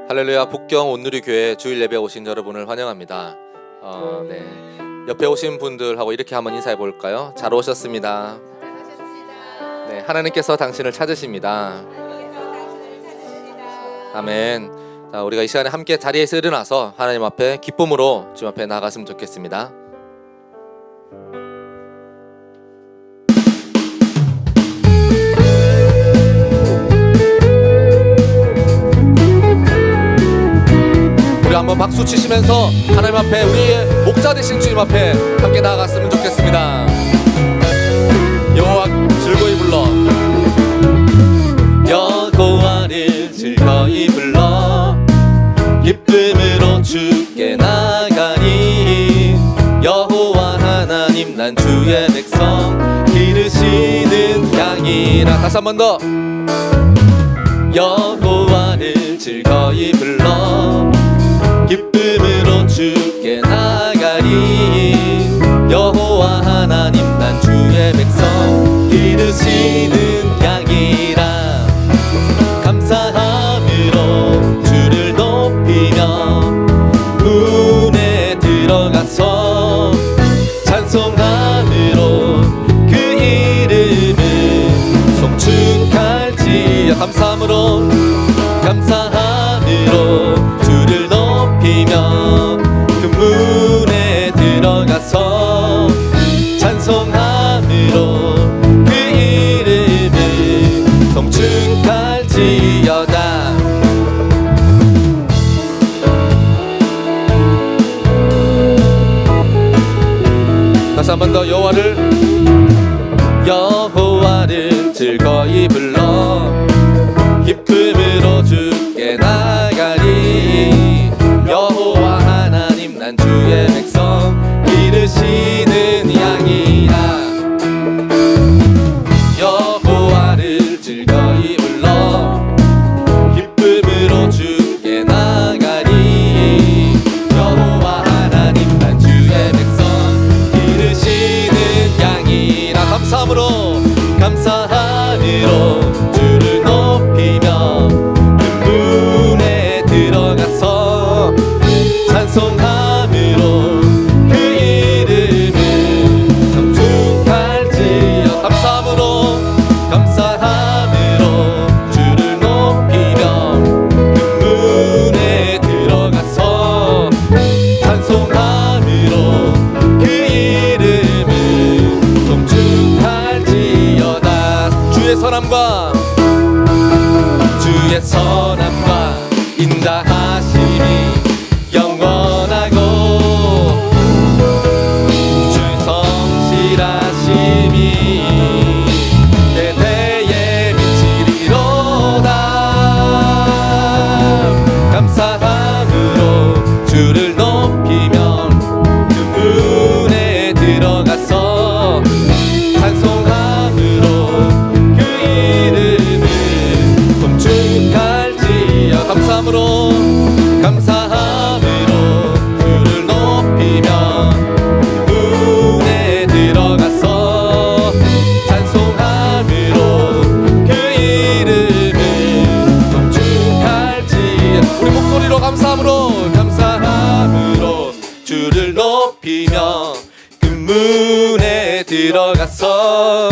할렐루야, 북경 온누리교회 주일 예배 오신 여러분을 환영합니다. 네. 옆에 오신 분들하고 이렇게 한번 인사해 볼까요? 잘 오셨습니다. 네, 하나님께서 당신을 찾으십니다. 아멘. 자, 우리가 이 시간에 함께 자리에서 일어나서 하나님 앞에 기쁨으로 주님 앞에 나아갔으면 좋겠습니다. 우리 한번 박수 치시면서 하나님 앞에 우리의 목자 되신 주님 앞에 함께 나아갔으면 좋겠습니다. 여호와 즐거이 불러, 여호와를 즐거이 불러 기쁨으로 주께 나가니. 여호와 하나님 난 주의 백성 기르시는 양이라. 다시 한 번 더. 여호와를 즐거이 불러 기쁨으로 주께 나가리. 여호와 하나님 난 주의 백성 기르시는 양이라. 감사함으로 주를 높이며 문에 들어가서 찬송함으로 그 이름을 송축할지어다. 감사함으로 주를 높이며 그 문에 들어가서 찬송함으로 그 이름을 송축할지어다. 다시 한 번 더. 여호와를 즐거이 불러 기쁨으로 주께 나가리. 여호와 하나님 난 주의 백성 기르시는 양이라. 여호와를 즐거이 불러 기쁨으로 주께 나가리. 여호와 하나님 난 주의 백성 기르시는 양이라. 감사함으로 주를 높이며 그 문에 들어가서 찬송함으로 그 이름을 송축할지어다. 감사함으로 주를 높이며 그 문에 들어가서 찬송함으로 그 이름을 송축할지어다. 주의 선함과 인자하심이 영원하고 주의 성실하심이 대대에 미치리로다. 감사함으로 주를 높이며 그 문에 들어가서 찬송함으로 그 이름을 송축할지어다. 감사함으로 주를 높이며 그 문에 들어가서 찬송함으로 그 이름을 송축할지어다. 우리 목소리로 감사함으로 주를 높이며 그 문에 들어가서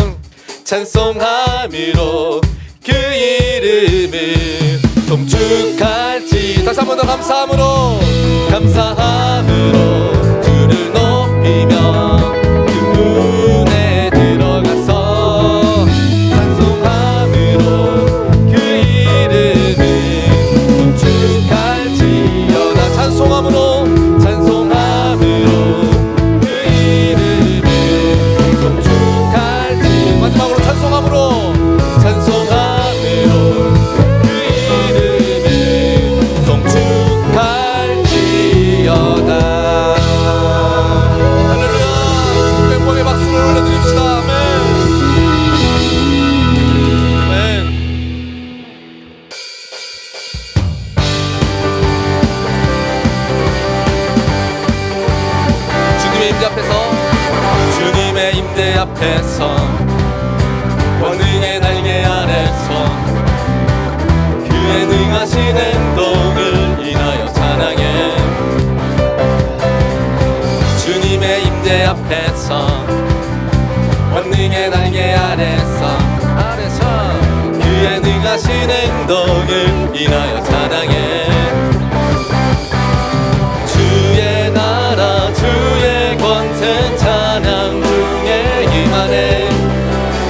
찬송함으로 그 이름을 송축할지. 다시 한 번 더. 감사함으로 주를 높이며 그 문에 들어가서 찬송함으로 그 이름을 송축할지어다. 찬송함으로 그 이름을 송축할지. 마지막으로 찬송함으로 그 이름을 송축할지어다. 할렐루야. 맹봉의 박수를 올려드립시다. 아멘. 아멘. 주님의 임재 앞에서 권능의 날개 아래서 그의 능하신 행동을 능하신 행동을 인하여 찬양해. 주의 나라 주의 권세 찬양 중에 임하네.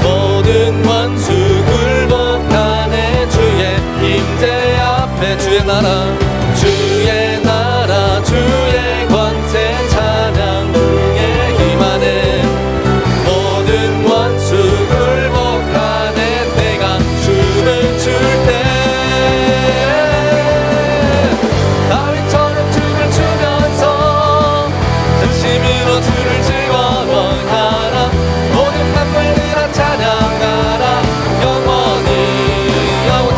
모든 원수 굴복하네. 주의 임재 앞에 주의 나라 주의 나라 주의 권세 찬양 중에 임하네. 모든 원수 굴복하네. 내가 춤을 출 때 다윗처럼 춤을 추면서 전심으로 주를 즐거워하라. 모든 만물들아 찬양하라. 영원히 영원.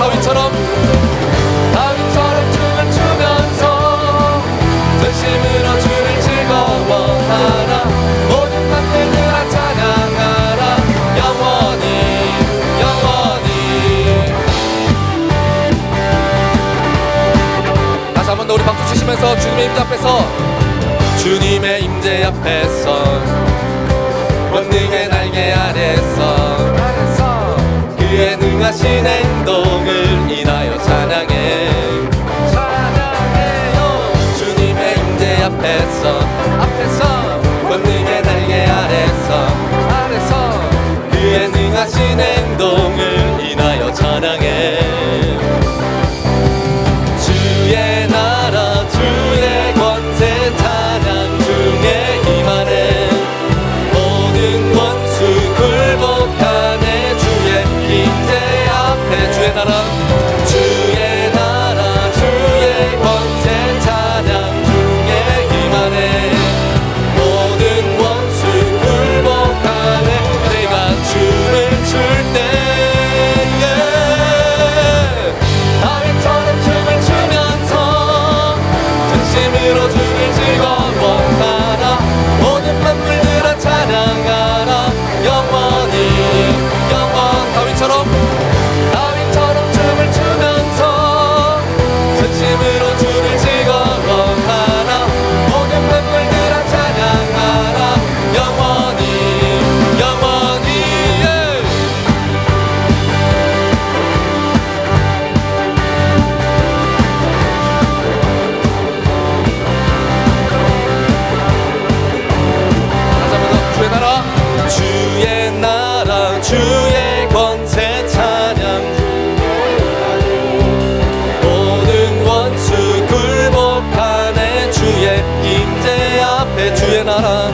다윗처럼 춤을 추면서 전심으로 주를 즐거워하라. 모든 만물들아 찬양하라. 영원히 영원히. 다시 한 번 더 우리 박수 치시면서 주님의 임재 앞에서 주님의 임재 앞에서 권능의 날개 아래서 그의 능하신 행동을 인하여 찬양해. 찬양해요. 주님의 임재 앞에서 권능의 날개 아래서 그의 능하신 행동을 인하여 찬양해. 주의 나라 주의 권세 찬양 중에 임하네. 모든 원수 굴복하네. 주의 임재 앞에 주의 나라 주의 권세 찬양 중에 임하네. 모든 원수 굴복하네. 내가 춤을 출 때에 다윗처럼 춤을 추면서 전심으로 주를 즐거워하라. 모든 만물들아 찬양하라. 영원히 영원. 다윗처럼 춤을 추면서 전심으로 주를 즐거워하라. 모든 만물들아 찬양하라. 영원히 영원히. 주의 나라 주의 권세 찬양. 모든 원수 굴복하네. 주의 임재 앞에 주의 나라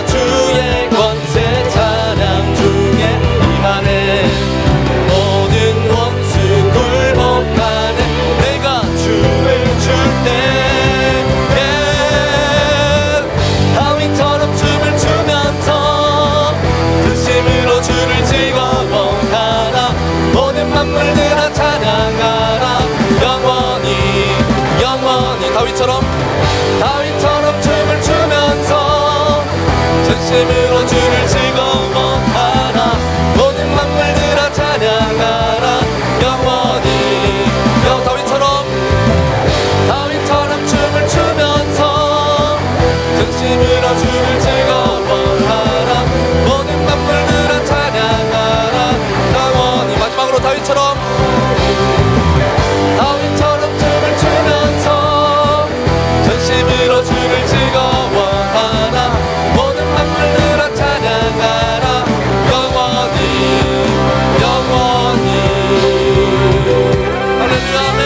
주의 권세 찬양 중에 임하네. 모든 원수 굴복하네. 내가 춤을 출 때에 다윗처럼 춤을 추면서 전심으로 주를 즐거워하라. 모든 만물들아 찬양하라. 영원히 영원히. 다윗처럼 춤을 추면서 전심으로 주를 즐거워하라. 모든 만물들아 찬양하라. 영원히 다윗처럼 춤을 추면서 전심으로 주를 즐거워하라. 모든 만물들아 찬양하라. 영원히. 마지막으로 다윗처럼 춤을 추면서 전심으로 주를 즐거워하라. 모든 만물들아 찬양하라. 영원히 영원히. 할렐루야 아멘.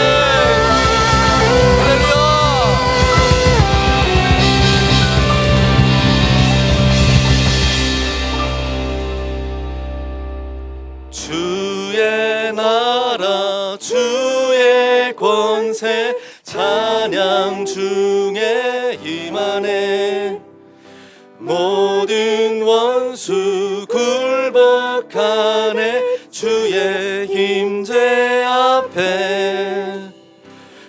할렐루야. 주의 나라 주의 권세 찬양 중에 임하네. 모든 원수 굴복하네. 주의 임재 앞에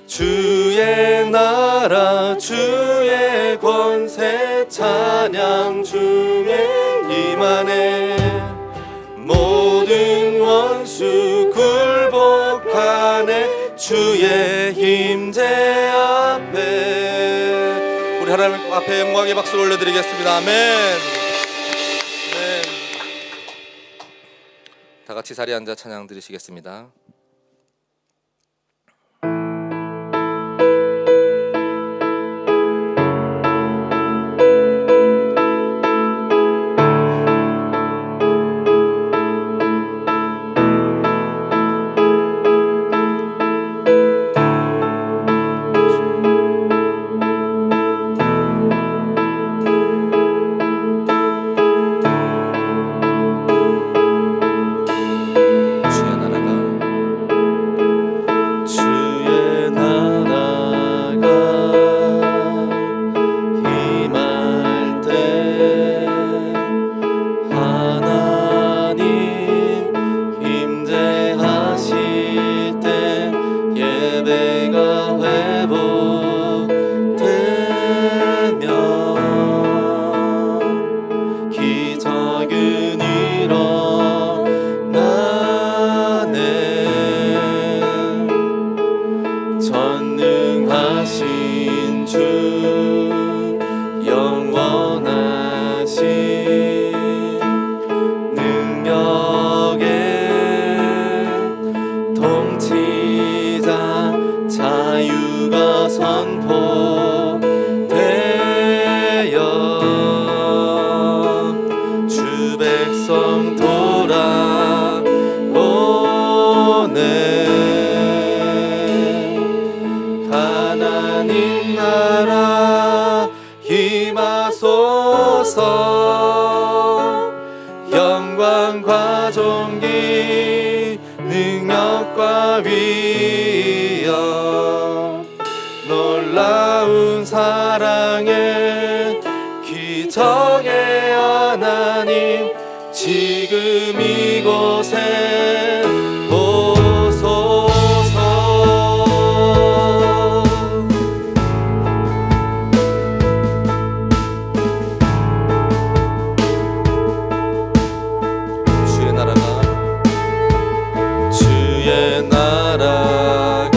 주의 나라 주의 권세 찬양 중에 임하네. 모든 원수 굴복하네. 주의 임재 앞에. 우리 하나님 앞에 영광의 박수를 올려드리겠습니다. 아멘. 다 같이 같이 자리에 앉아 찬양 드리시겠습니다. 전능하신 주 영원하신 능력의 통치자 자유가 선포되어 주 백성 돌아오네. 하나님 나라 임하소서. 영광과 존귀 능력과 위엄 놀라운 사랑의 기적의 하나님 지금 이곳에 오소서. 주의 나라가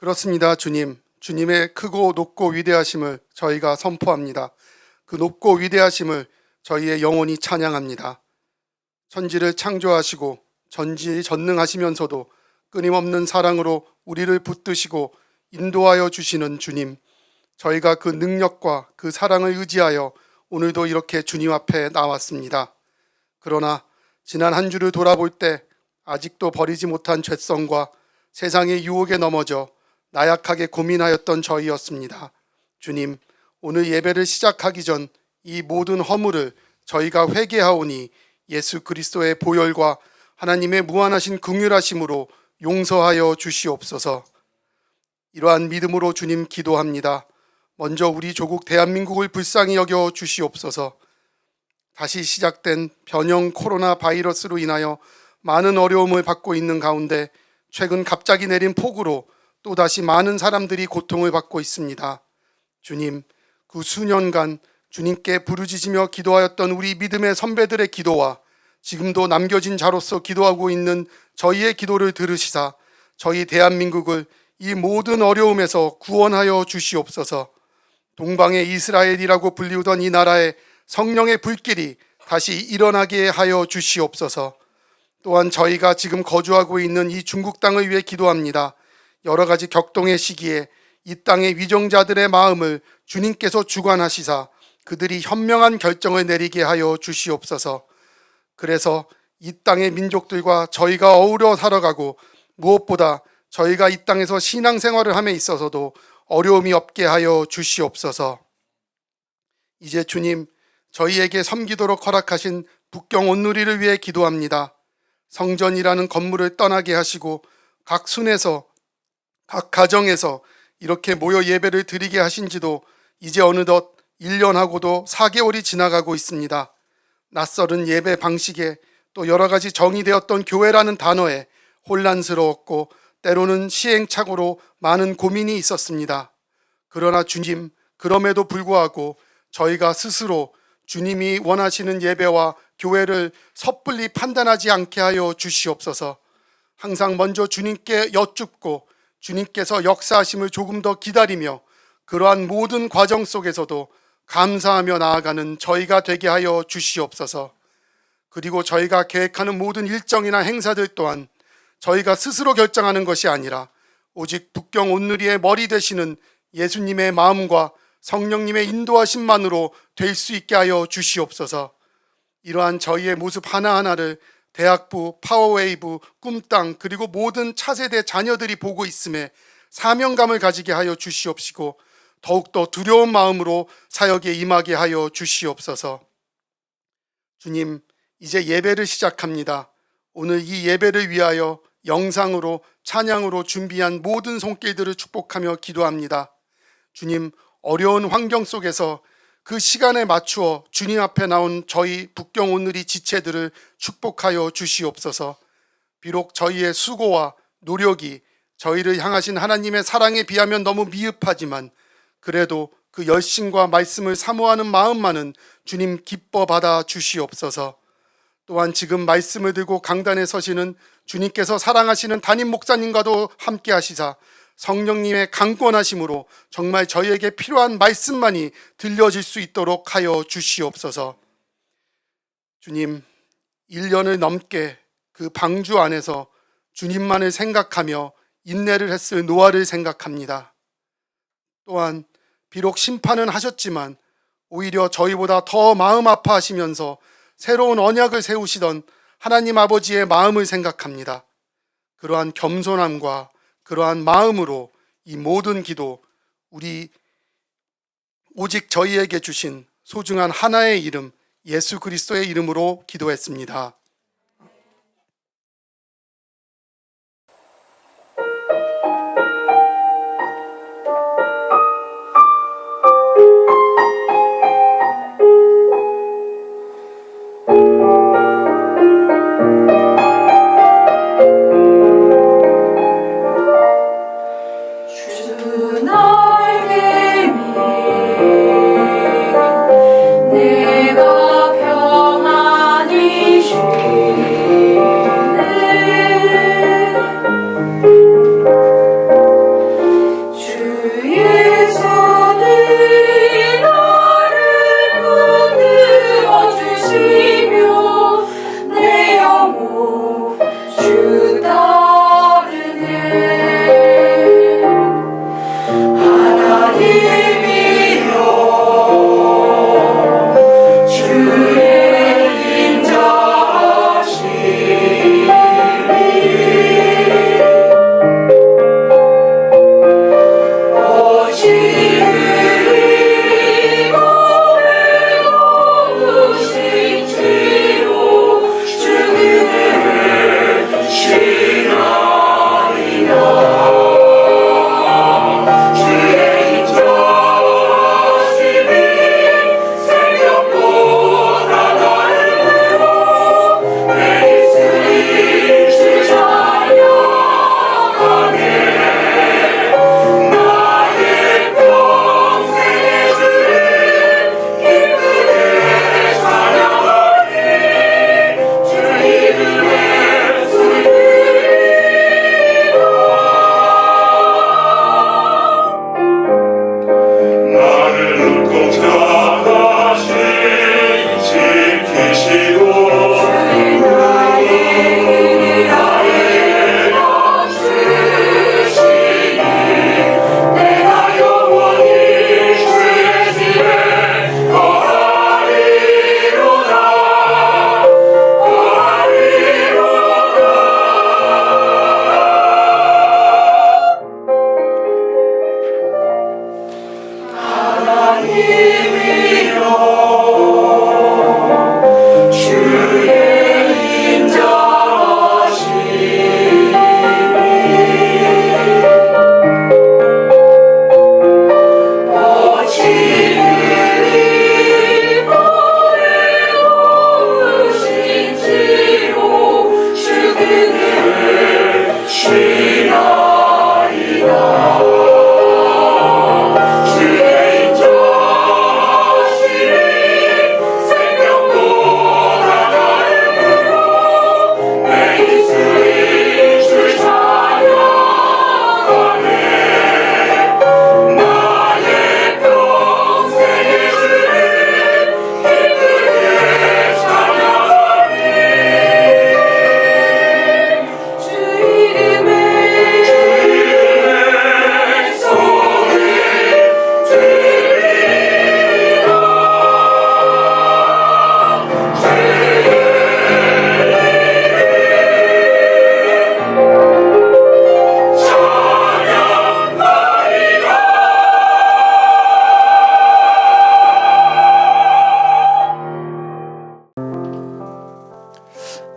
그렇습니다, 주님. 주님의 크고 높고 위대하심을 저희가 선포합니다. 그 높고 위대하심을 저희의 영혼이 찬양합니다. 천지를 창조하시고 전지전능하시면서도 끊임없는 사랑으로 우리를 붙드시고 인도하여 주시는 주님, 저희가 그 능력과 그 사랑을 의지하여 오늘도 이렇게 주님 앞에 나왔습니다. 그러나 지난 한 주를 돌아볼 때 아직도 버리지 못한 죄성과 세상의 유혹에 넘어져 나약하게 고민하였던 저희였습니다. 주님, 오늘 예배를 시작하기 전 이 모든 허물을 저희가 회개하오니 예수 그리스도의 보혈과 하나님의 무한하신 긍휼하심으로 용서하여 주시옵소서. 이러한 믿음으로 주님 기도합니다. 먼저 우리 조국 대한민국을 불쌍히 여겨 주시옵소서. 다시 시작된 변형 코로나 바이러스로 인하여 많은 어려움을 받고 있는 가운데 최근 갑자기 내린 폭우로 또다시 많은 사람들이 고통을 받고 있습니다. 주님, 그 수년간 주님께 부르짖으며 기도하였던 우리 믿음의 선배들의 기도와 지금도 남겨진 자로서 기도하고 있는 저희의 기도를 들으시사 저희 대한민국을 이 모든 어려움에서 구원하여 주시옵소서. 동방의 이스라엘이라고 불리우던 이 나라에 성령의 불길이 다시 일어나게 하여 주시옵소서. 또한 저희가 지금 거주하고 있는 이 중국 땅을 위해 기도합니다. 여러 가지 격동의 시기에 이 땅의 위정자들의 마음을 주님께서 주관하시사 그들이 현명한 결정을 내리게 하여 주시옵소서. 그래서 이 땅의 민족들과 저희가 어우러 살아가고 무엇보다 저희가 이 땅에서 신앙생활을 함에 있어서도 어려움이 없게 하여 주시옵소서. 이제 주님, 저희에게 섬기도록 허락하신 북경 온누리를 위해 기도합니다. 성전이라는 건물을 떠나게 하시고 각 순에서 각 가정에서 이렇게 모여 예배를 드리게 하신 지도 이제 어느덧 1년하고도 4개월이 지나가고 있습니다. 낯설은 예배 방식에 또 여러 가지 정의되었던 교회라는 단어에 혼란스러웠고 때로는 시행착오로 많은 고민이 있었습니다. 그러나 주님, 그럼에도 불구하고 저희가 스스로 주님이 원하시는 예배와 교회를 섣불리 판단하지 않게 하여 주시옵소서. 항상 먼저 주님께 여쭙고 주님께서 역사하심을 조금 더 기다리며 그러한 모든 과정 속에서도 감사하며 나아가는 저희가 되게 하여 주시옵소서. 그리고 저희가 계획하는 모든 일정이나 행사들 또한 저희가 스스로 결정하는 것이 아니라 오직 북경 온누리의 머리 되시는 예수님의 마음과 성령님의 인도하심만으로 될 수 있게 하여 주시옵소서. 이러한 저희의 모습 하나하나를 대학부, 파워웨이브, 꿈땅 그리고 모든 차세대 자녀들이 보고 있음에 사명감을 가지게 하여 주시옵시고 더욱더 두려운 마음으로 사역에 임하게 하여 주시옵소서. 주님, 이제 예배를 시작합니다. 오늘 이 예배를 위하여 영상으로 찬양으로 준비한 모든 손길들을 축복하며 기도합니다. 주님, 어려운 환경 속에서 그 시간에 맞추어 주님 앞에 나온 저희 북경 온누리 지체들을 축복하여 주시옵소서. 비록 저희의 수고와 노력이 저희를 향하신 하나님의 사랑에 비하면 너무 미흡하지만 그래도 그 열심과 말씀을 사모하는 마음만은 주님 기뻐 받아 주시옵소서. 또한 지금 말씀을 들고 강단에 서시는 주님께서 사랑하시는 담임 목사님과도 함께 하시사 성령님의 강권하심으로 정말 저희에게 필요한 말씀만이 들려질 수 있도록 하여 주시옵소서. 주님, 1년을 넘게 그 방주 안에서 주님만을 생각하며 인내를 했을 노아를 생각합니다. 또한 비록 심판은 하셨지만 오히려 저희보다 더 마음 아파하시면서 새로운 언약을 세우시던 하나님 아버지의 마음을 생각합니다. 그러한 겸손함과 그러한 마음으로 이 모든 기도 우리 오직 저희에게 주신 소중한 하나의 이름 예수 그리스도의 이름으로 기도했습니다. 내가 평안히 쉬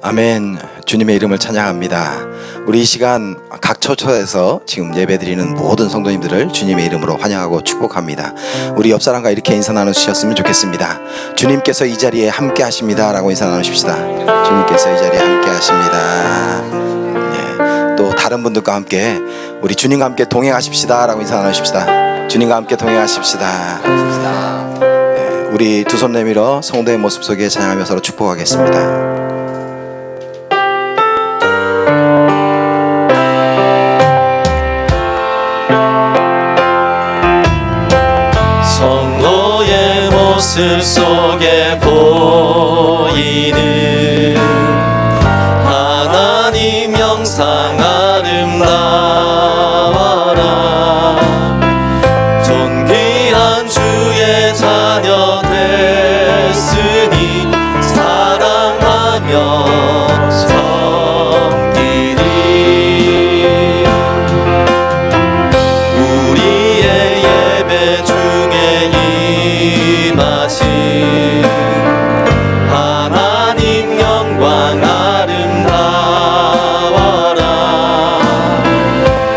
아멘. 주님의 이름을 찬양합니다. 우리 이 시간 각 처처에서 지금 예배드리는 모든 성도님들을 주님의 이름으로 환영하고 축복합니다. 우리 옆 사람과 이렇게 인사 나누셨으면 좋겠습니다. 주님께서 이 자리에 함께 하십니다 라고 인사 나누십시다. 주님께서 이 자리에 함께 하십니다. 네. 또 다른 분들과 함께 우리 주님과 함께 동행하십시다 라고 인사 나누십시다. 주님과 함께 동행하십시다. 네. 우리 두 손 내밀어 성도의 모습 속에 찬양하며 서로 축복하겠습니다. 성도의 모습 속에 보이는 하나님 영상 아름다워라. 존귀한 주의 자녀 됐으니 사랑하며 섬기리. 우리의 예배 중에 임하신 하나님 영광 아름다워라.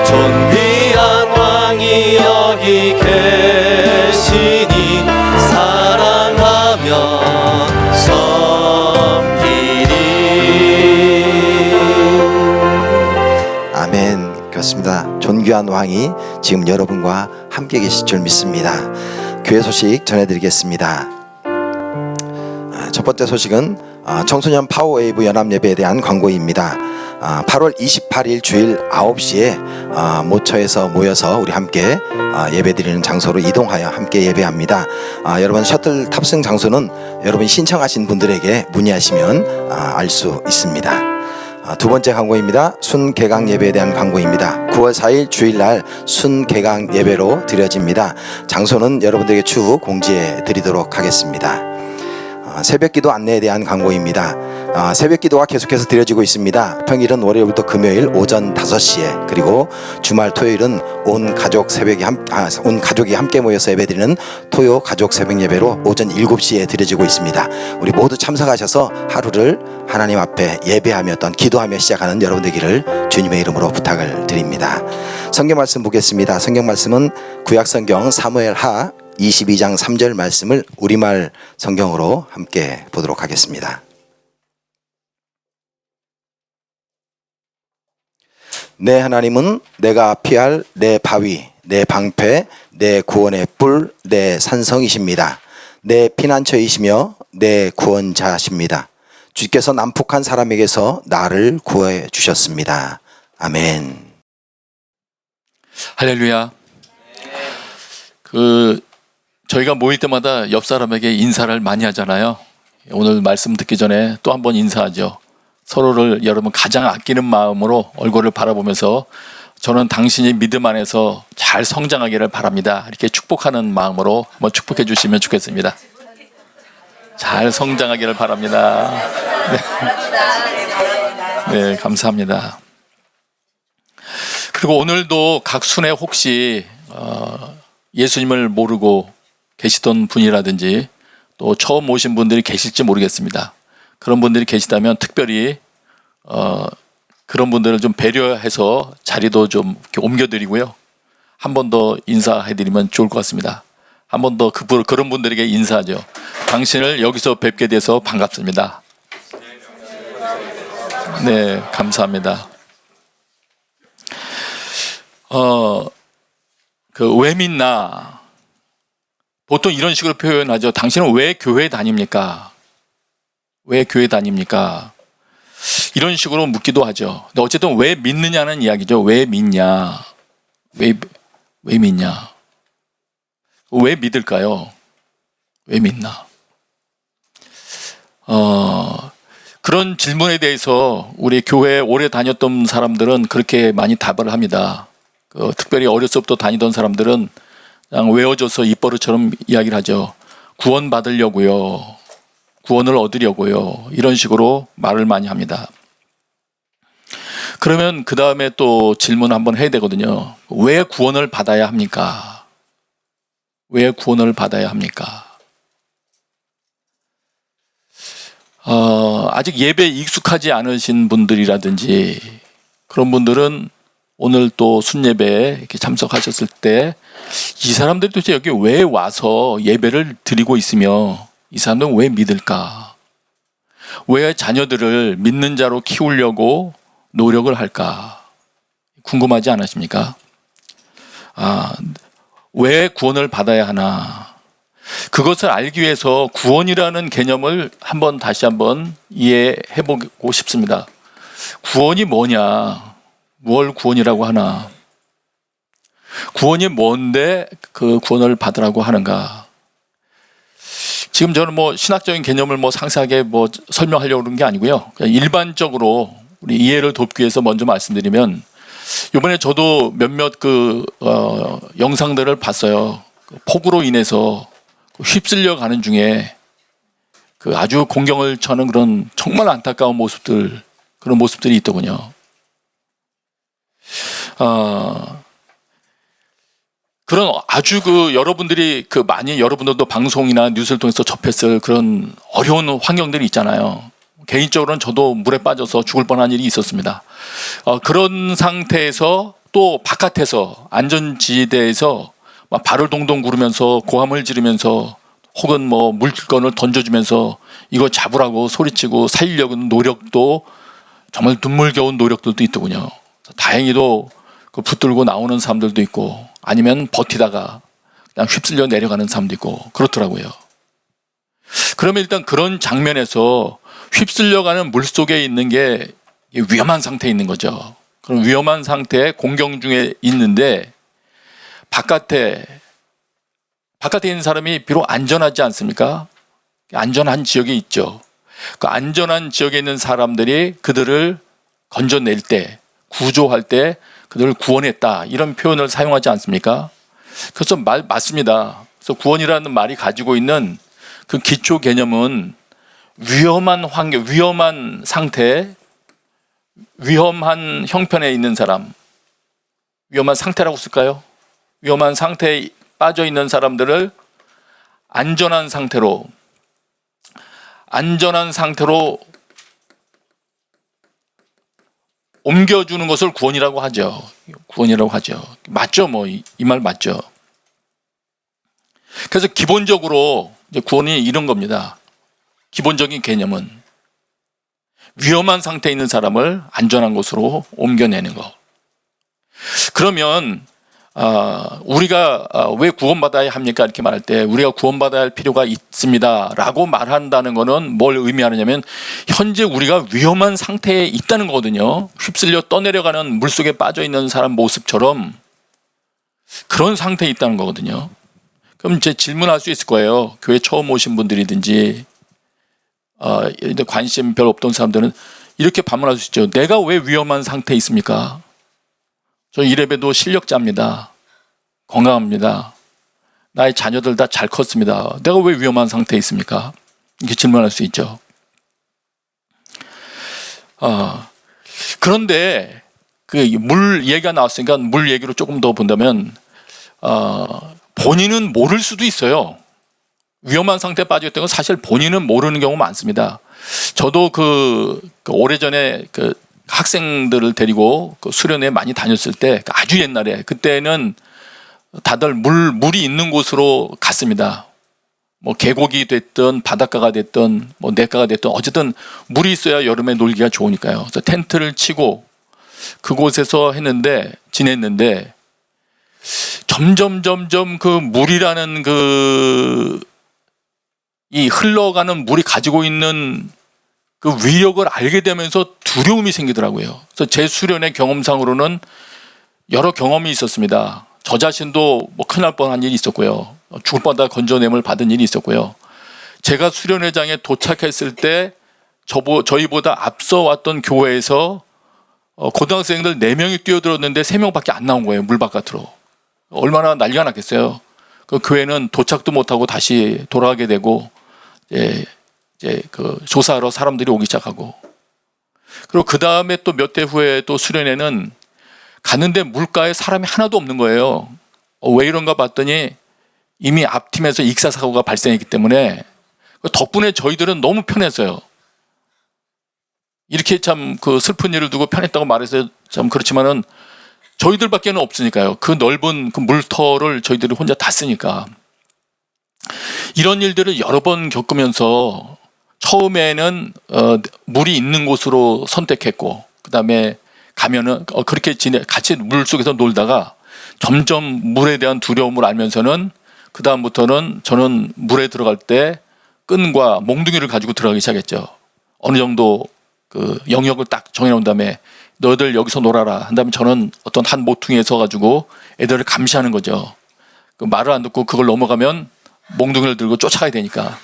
존귀한 왕이 여기 계시니 사랑하며 섬기리. 아멘. 그렇습니다. 존귀한 왕이 지금 여러분과 함께 계실 줄 믿습니다. 교회 소식 전해드리겠습니다. 첫 번째 소식은 청소년 파워웨이브 연합예배에 대한 광고입니다. 8월 28일 주일 9시에 모처에서 모여서 우리 함께 예배드리는 장소로 이동하여 함께 예배합니다. 여러분 셔틀 탑승 장소는 여러분 신청하신 분들에게 문의하시면 알 수 있습니다. 두 번째 광고입니다. 순개강 예배에 대한 광고입니다. 9월 4일 주일날 순개강 예배로 드려집니다. 장소는 여러분들에게 추후 공지해 드리도록 하겠습니다. 새벽기도 안내에 대한 광고입니다. 새벽기도가 계속해서 드려지고 있습니다. 평일은 월요일부터 금요일 오전 5시에, 그리고 주말 토요일은 온 가족이 함께 모여서 예배드리는 토요 가족 새벽 예배로 오전 7시에 드려지고 있습니다. 우리 모두 참석하셔서 하루를 하나님 앞에 예배하며 기도하며 시작하는 여러분 되기를 주님의 이름으로 부탁을 드립니다. 성경 말씀 보겠습니다. 성경 말씀은 구약성경 사무엘하 22장 3절 말씀을 우리말 성경으로 함께 보도록 하겠습니다. 내 하나님은 내가 피할 내 바위, 내 방패, 내 구원의 뿔, 내 산성이십니다. 내 피난처이시며 내 구원자십니다. 주께서 난폭한 사람에게서 나를 구해 주셨습니다. 아멘. 할렐루야. 저희가 모일 때마다 옆 사람에게 인사를 많이 하잖아요. 오늘 말씀 듣기 전에 또 한 번 인사하죠. 서로를 여러분 가장 아끼는 마음으로 얼굴을 바라보면서 저는 당신이 믿음 안에서 잘 성장하기를 바랍니다. 이렇게 축복하는 마음으로 한번 축복해 주시면 좋겠습니다. 잘 성장하기를 바랍니다. 네, 감사합니다. 그리고 오늘도 각 순회 혹시 예수님을 모르고 계시던 분이라든지 또 처음 오신 분들이 계실지 모르겠습니다. 그런 분들이 계시다면 특별히 그런 분들을 좀 배려해서 자리도 좀 이렇게 옮겨드리고요. 한 번 더 인사해드리면 좋을 것 같습니다. 한 번 더 그런 분들에게 인사하죠. 당신을 여기서 뵙게 돼서 반갑습니다. 네, 감사합니다. 왜 믿나? 보통 이런 식으로 표현하죠. 당신은 왜 교회 다닙니까? 왜 교회 다닙니까? 이런 식으로 묻기도 하죠. 근데 어쨌든 왜 믿느냐는 이야기죠. 왜 믿냐? 왜 믿냐? 왜 믿을까요? 왜 믿나? 그런 질문에 대해서 우리 교회에 오래 다녔던 사람들은 그렇게 많이 답을 합니다. 특별히 어려서부터 다니던 사람들은 그냥 외워져서 입버릇처럼 이야기를 하죠. 구원 받으려고요. 구원을 얻으려고요. 이런 식으로 말을 많이 합니다. 그러면 그 다음에 또 질문 한번 해야 되거든요. 왜 구원을 받아야 합니까? 왜 구원을 받아야 합니까? 아직 예배에 익숙하지 않으신 분들이라든지 그런 분들은 오늘 또 순예배에 이렇게 참석하셨을 때 이 사람들이 도대체 여기 왜 와서 예배를 드리고 있으며 이 사람들은 왜 믿을까? 왜 자녀들을 믿는 자로 키우려고 노력을 할까? 궁금하지 않으십니까? 왜 구원을 받아야 하나? 그것을 알기 위해서 구원이라는 개념을 다시 한번 이해해 보고 싶습니다. 구원이 뭐냐? 뭘 구원이라고 하나? 구원이 뭔데 그 구원을 받으라고 하는가? 지금 저는 신학적인 개념을 상세하게 설명하려고 그런 게 아니고요. 그냥 일반적으로 우리 이해를 돕기 위해서 먼저 말씀드리면, 이번에 저도 몇몇 영상들을 봤어요. 폭우로 인해서 휩쓸려 가는 중에 아주 공경을 쳐는 그런 정말 안타까운 그런 모습들이 있더군요. 그런 아주 여러분들이 많이 여러분들도 방송이나 뉴스를 통해서 접했을 그런 어려운 환경들이 있잖아요. 개인적으로는 저도 물에 빠져서 죽을 뻔한 일이 있었습니다. 그런 상태에서 또 바깥에서 안전지대에서 막 발을 동동 구르면서 고함을 지르면서 혹은 물건을 던져주면서 이거 잡으라고 소리치고 살리려고 하는 노력도 정말 눈물겨운 노력들도 있더군요. 다행히도 붙들고 나오는 사람들도 있고 아니면 버티다가 그냥 휩쓸려 내려가는 사람도 있고 그렇더라고요. 그러면 일단 그런 장면에서 휩쓸려가는 물 속에 있는 게 위험한 상태에 있는 거죠. 그럼 위험한 상태에 공경 중에 있는데 바깥에 있는 사람이 비록 안전하지 않습니까? 안전한 지역에 있죠. 그 안전한 지역에 있는 사람들이 그들을 건져낼 때, 구조할 때 그들을 구원했다, 이런 표현을 사용하지 않습니까? 그래서 맞습니다. 그래서 구원이라는 말이 가지고 있는 그 기초 개념은 위험한 환경, 위험한 상태, 위험한 형편에 있는 사람, 위험한 상태라고 쓸까요? 위험한 상태에 빠져 있는 사람들을 안전한 상태로 옮겨주는 것을 구원이라고 하죠. 맞죠? 이 말 맞죠? 그래서 기본적으로 이제 구원이 이런 겁니다. 기본적인 개념은 위험한 상태에 있는 사람을 안전한 곳으로 옮겨내는 것. 그러면 우리가 왜 구원받아야 합니까? 이렇게 말할 때 우리가 구원받아야 할 필요가 있습니다 라고 말한다는 것은 뭘 의미하느냐면 현재 우리가 위험한 상태에 있다는 거거든요. 휩쓸려 떠내려가는 물속에 빠져있는 사람 모습처럼 그런 상태에 있다는 거거든요. 그럼 이제 질문할 수 있을 거예요. 교회 처음 오신 분들이든지 관심 별로 없던 사람들은 이렇게 반문할 수 있죠. 내가 왜 위험한 상태에 있습니까? 저 이래봬도 실력자입니다. 건강합니다. 나의 자녀들 다 잘 컸습니다. 내가 왜 위험한 상태에 있습니까? 이렇게 질문할 수 있죠. 그런데 물 얘기가 나왔으니까 물 얘기로 조금 더 본다면 본인은 모를 수도 있어요. 위험한 상태에 빠졌던 건 사실 본인은 모르는 경우가 많습니다. 저도 오래전에 학생들을 데리고 수련회 많이 다녔을 때 아주 옛날에 그때는 다들 물이 있는 곳으로 갔습니다. 계곡이 됐든 바닷가가 됐든 냇가가 됐든 어쨌든 물이 있어야 여름에 놀기가 좋으니까요. 그래서 텐트를 치고 그곳에서 지냈는데 점점 그 물이라는 이 흘러가는 물이 가지고 있는 그 위력을 알게 되면서 두려움이 생기더라고요. 그래서 제 수련의 경험상으로는 여러 경험이 있었습니다. 저 자신도 큰일 날 뻔한 일이 있었고요. 죽을 뻔하다 건져냄을 받은 일이 있었고요. 제가 수련회장에 도착했을 때 저희보다 앞서 왔던 교회에서 고등학생들 4명이 뛰어들었는데 3명밖에 안 나온 거예요. 물 바깥으로. 얼마나 난리가 났겠어요. 그 교회는 도착도 못하고 다시 돌아가게 되고 이제 조사하러 사람들이 오기 시작하고, 그리고 그 다음에 또 몇 대 후에 또 수련회는 갔는데 물가에 사람이 하나도 없는 거예요. 왜 이런가 봤더니 이미 앞팀에서 익사사고가 발생했기 때문에 덕분에 저희들은 너무 편했어요. 이렇게 참 그 슬픈 일을 두고 편했다고 말해서 참 그렇지만은 저희들밖에는 없으니까요. 그 넓은 그 물터를 저희들이 혼자 다 쓰니까 이런 일들을 여러 번 겪으면서 처음에는 물이 있는 곳으로 선택했고 그다음에 가면은 그렇게 같이 물 속에서 놀다가 점점 물에 대한 두려움을 알면서는 그 다음부터는 저는 물에 들어갈 때 끈과 몽둥이를 가지고 들어가기 시작했죠. 어느 정도 그 영역을 딱 정해놓은 다음에 너희들 여기서 놀아라 한 다음에 저는 어떤 한 모퉁이에 서가지고 애들을 감시하는 거죠. 그 말을 안 듣고 그걸 넘어가면 몽둥이를 들고 쫓아가야 되니까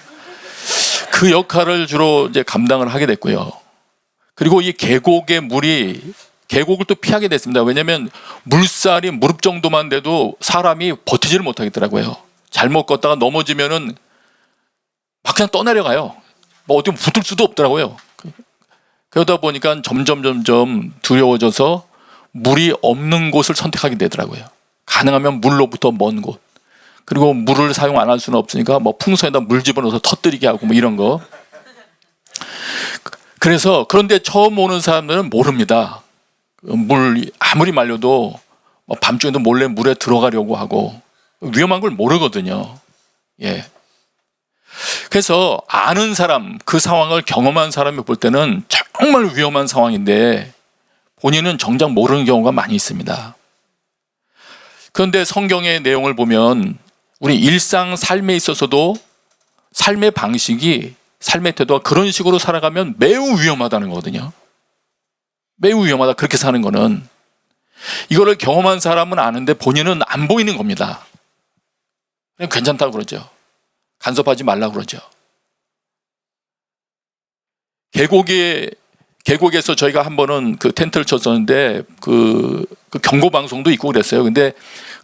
그 역할을 주로 이제 감당을 하게 됐고요. 그리고 이 계곡을 또 피하게 됐습니다. 왜냐하면 물살이 무릎 정도만 돼도 사람이 버티지를 못하겠더라고요. 잘못 걷다가 넘어지면은 막 그냥 떠내려가요. 뭐 어디 붙을 수도 없더라고요. 그러다 보니까 점점 두려워져서 물이 없는 곳을 선택하게 되더라고요. 가능하면 물로부터 먼 곳. 그리고 물을 사용 안 할 수는 없으니까 뭐 풍선에다 물 집어넣어서 터뜨리게 하고 뭐 이런 거. 그래서 그런데 처음 오는 사람들은 모릅니다. 물 아무리 말려도 밤중에도 몰래 물에 들어가려고 하고 위험한 걸 모르거든요. 예. 그래서 아는 사람, 그 상황을 경험한 사람이 볼 때는 정말 위험한 상황인데 본인은 정작 모르는 경우가 많이 있습니다. 그런데 성경의 내용을 보면 우리 일상 삶에 있어서도 삶의 방식이 삶의 태도가 그런 식으로 살아가면 매우 위험하다는 거거든요. 매우 위험하다 그렇게 사는 거는. 이거를 경험한 사람은 아는데 본인은 안 보이는 겁니다. 그냥 괜찮다고 그러죠. 간섭하지 말라고 그러죠. 계곡에서 저희가 한 번은 그 텐트를 쳤었는데 그 경고 방송도 있고 그랬어요. 근데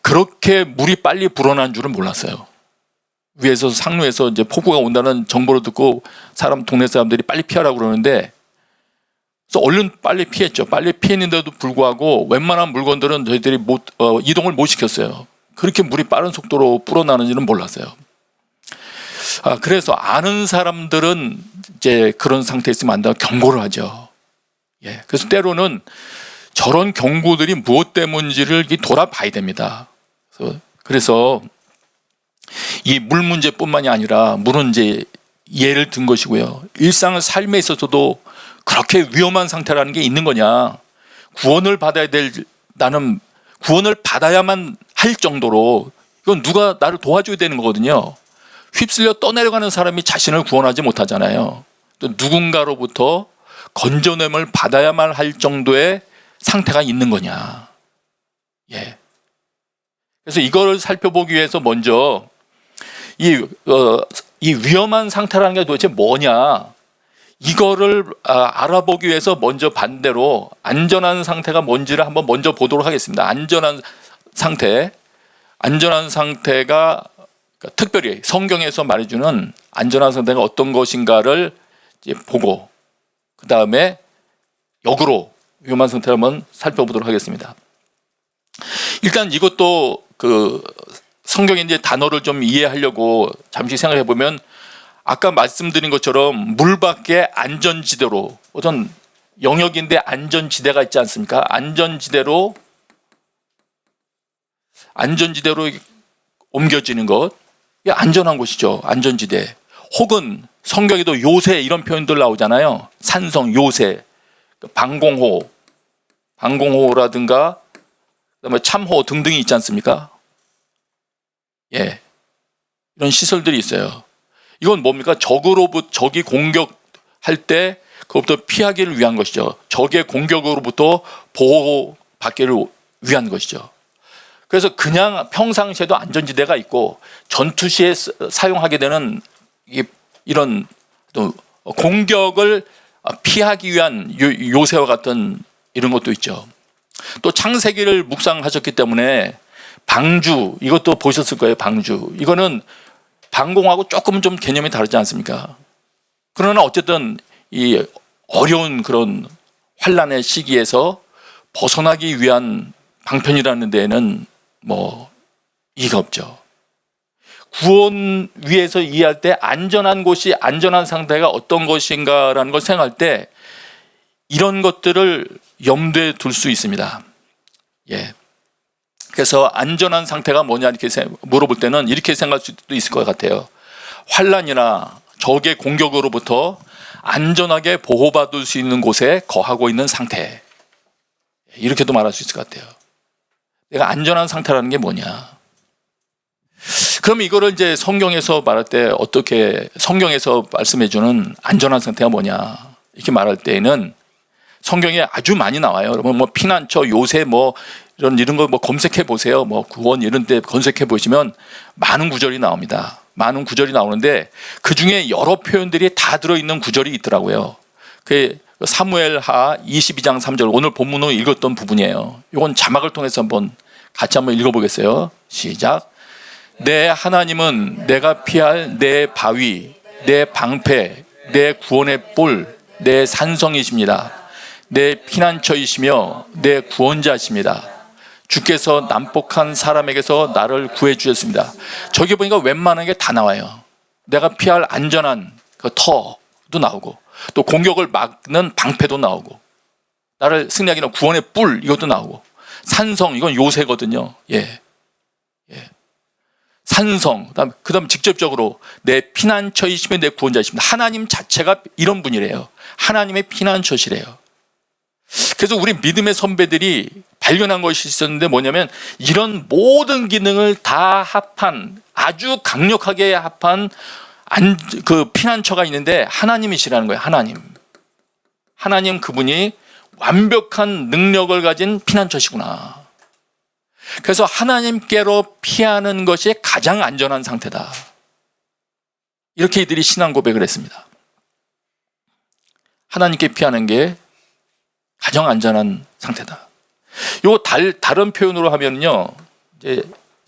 그렇게 물이 빨리 불어난 줄은 몰랐어요. 위에서 상류에서 이제 폭우가 온다는 정보를 듣고 동네 사람들이 빨리 피하라고 그러는데 그래서 얼른 빨리 피했죠. 빨리 피했는데도 불구하고 웬만한 물건들은 저희들이 이동을 못 시켰어요. 그렇게 물이 빠른 속도로 불어나는지는 몰랐어요. 그래서 아는 사람들은 이제 그런 상태에 있으면 안 된다고 경고를 하죠. 예. 그래서 때로는 저런 경고들이 무엇 때문인지를 돌아봐야 됩니다. 그래서 이 물 문제뿐만이 아니라 물은 이제 예를 든 것이고요. 일상 삶에 있어서도 그렇게 위험한 상태라는 게 있는 거냐. 나는 구원을 받아야만 할 정도로 이건 누가 나를 도와줘야 되는 거거든요. 휩쓸려 떠내려가는 사람이 자신을 구원하지 못하잖아요. 또 누군가로부터 건져냄을 받아야만 할 정도의 상태가 있는 거냐. 예. 그래서 이거를 살펴보기 위해서 먼저 이 위험한 상태라는 게 도대체 뭐냐. 이거를 알아보기 위해서 먼저 반대로 안전한 상태가 뭔지를 한번 먼저 보도록 하겠습니다. 안전한 상태가 특별히 성경에서 말해주는 안전한 상태가 어떤 것인가를 이제 보고 그 다음에 역으로 위험한 상태를 한번 살펴보도록 하겠습니다. 일단 이것도 성경의 이제 단어를 좀 이해하려고 잠시 생각해 보면 아까 말씀드린 것처럼 물 밖에 안전지대로 어떤 영역인데 안전지대가 있지 않습니까? 안전지대로 옮겨지는 것, 이게 안전한 곳이죠. 안전지대. 혹은 성경에도 요새 이런 표현들 나오잖아요. 산성, 요새, 방공호라든가 그다음에 참호 등등이 있지 않습니까? 예, 이런 시설들이 있어요. 이건 뭡니까? 적이 공격할 때 그것부터 피하기를 위한 것이죠. 적의 공격으로부터 보호받기를 위한 것이죠. 그래서 그냥 평상시에도 안전지대가 있고 전투 시에 사용하게 되는 이런 또 공격을 피하기 위한 요새와 같은 이런 것도 있죠. 또 창세기를 묵상하셨기 때문에 방주, 이것도 보셨을 거예요. 방주. 이거는 방공하고 조금 좀 개념이 다르지 않습니까? 그러나 어쨌든 이 어려운 그런 환란의 시기에서 벗어나기 위한 방편이라는 데에는 뭐 이가 없죠. 구원 위에서 이해할 때 안전한 곳이, 안전한 상태가 어떤 것인가라는 걸 생각할 때 이런 것들을 염두에 둘 수 있습니다. 예. 그래서 안전한 상태가 뭐냐 이렇게 물어볼 때는 이렇게 생각할 수도 있을 것 같아요. 환난이나 적의 공격으로부터 안전하게 보호받을 수 있는 곳에 거하고 있는 상태. 이렇게도 말할 수 있을 것 같아요. 내가 안전한 상태라는 게 뭐냐? 그럼 이거를 이제 성경에서 말할 때 어떻게 성경에서 말씀해주는 안전한 상태가 뭐냐? 이렇게 말할 때에는 성경에 아주 많이 나와요. 여러분 뭐 피난처, 요새 뭐 이런 거 뭐 검색해 보세요. 뭐 구원 이런 데 검색해 보시면 많은 구절이 나옵니다. 많은 구절이 나오는데 그 중에 여러 표현들이 다 들어있는 구절이 있더라고요. 그 사무엘하 22장 3절 오늘 본문으로 읽었던 부분이에요. 이건 자막을 통해서 같이 한번 읽어보겠어요. 시작. 내 하나님은 내가 피할 내 바위, 내 방패, 내 구원의 뿔, 내 산성이십니다. 내 피난처이시며 내 구원자이십니다. 주께서 난폭한 사람에게서 나를 구해 주셨습니다. 저기 보니까 웬만한 게 다 나와요. 내가 피할 안전한 그 터도 나오고 또 공격을 막는 방패도 나오고 나를 승리하게 하는 구원의 뿔 이것도 나오고 산성 이건 요새거든요. 예. 산성 그다음 직접적으로 내 피난처이시며 내 구원자이십니다. 하나님 자체가 이런 분이래요. 하나님의 피난처시래요. 그래서 우리 믿음의 선배들이 발견한 것이 있었는데 뭐냐면 이런 모든 기능을 다 합한 아주 강력하게 합한 그 피난처가 있는데 하나님이시라는 거예요. 하나님 그분이 완벽한 능력을 가진 피난처시구나. 그래서 하나님께로 피하는 것이 가장 안전한 상태다. 이렇게 이들이 신앙 고백을 했습니다. 하나님께 피하는 게 가장 안전한 상태다. 요 다른 표현으로 하면요, 이제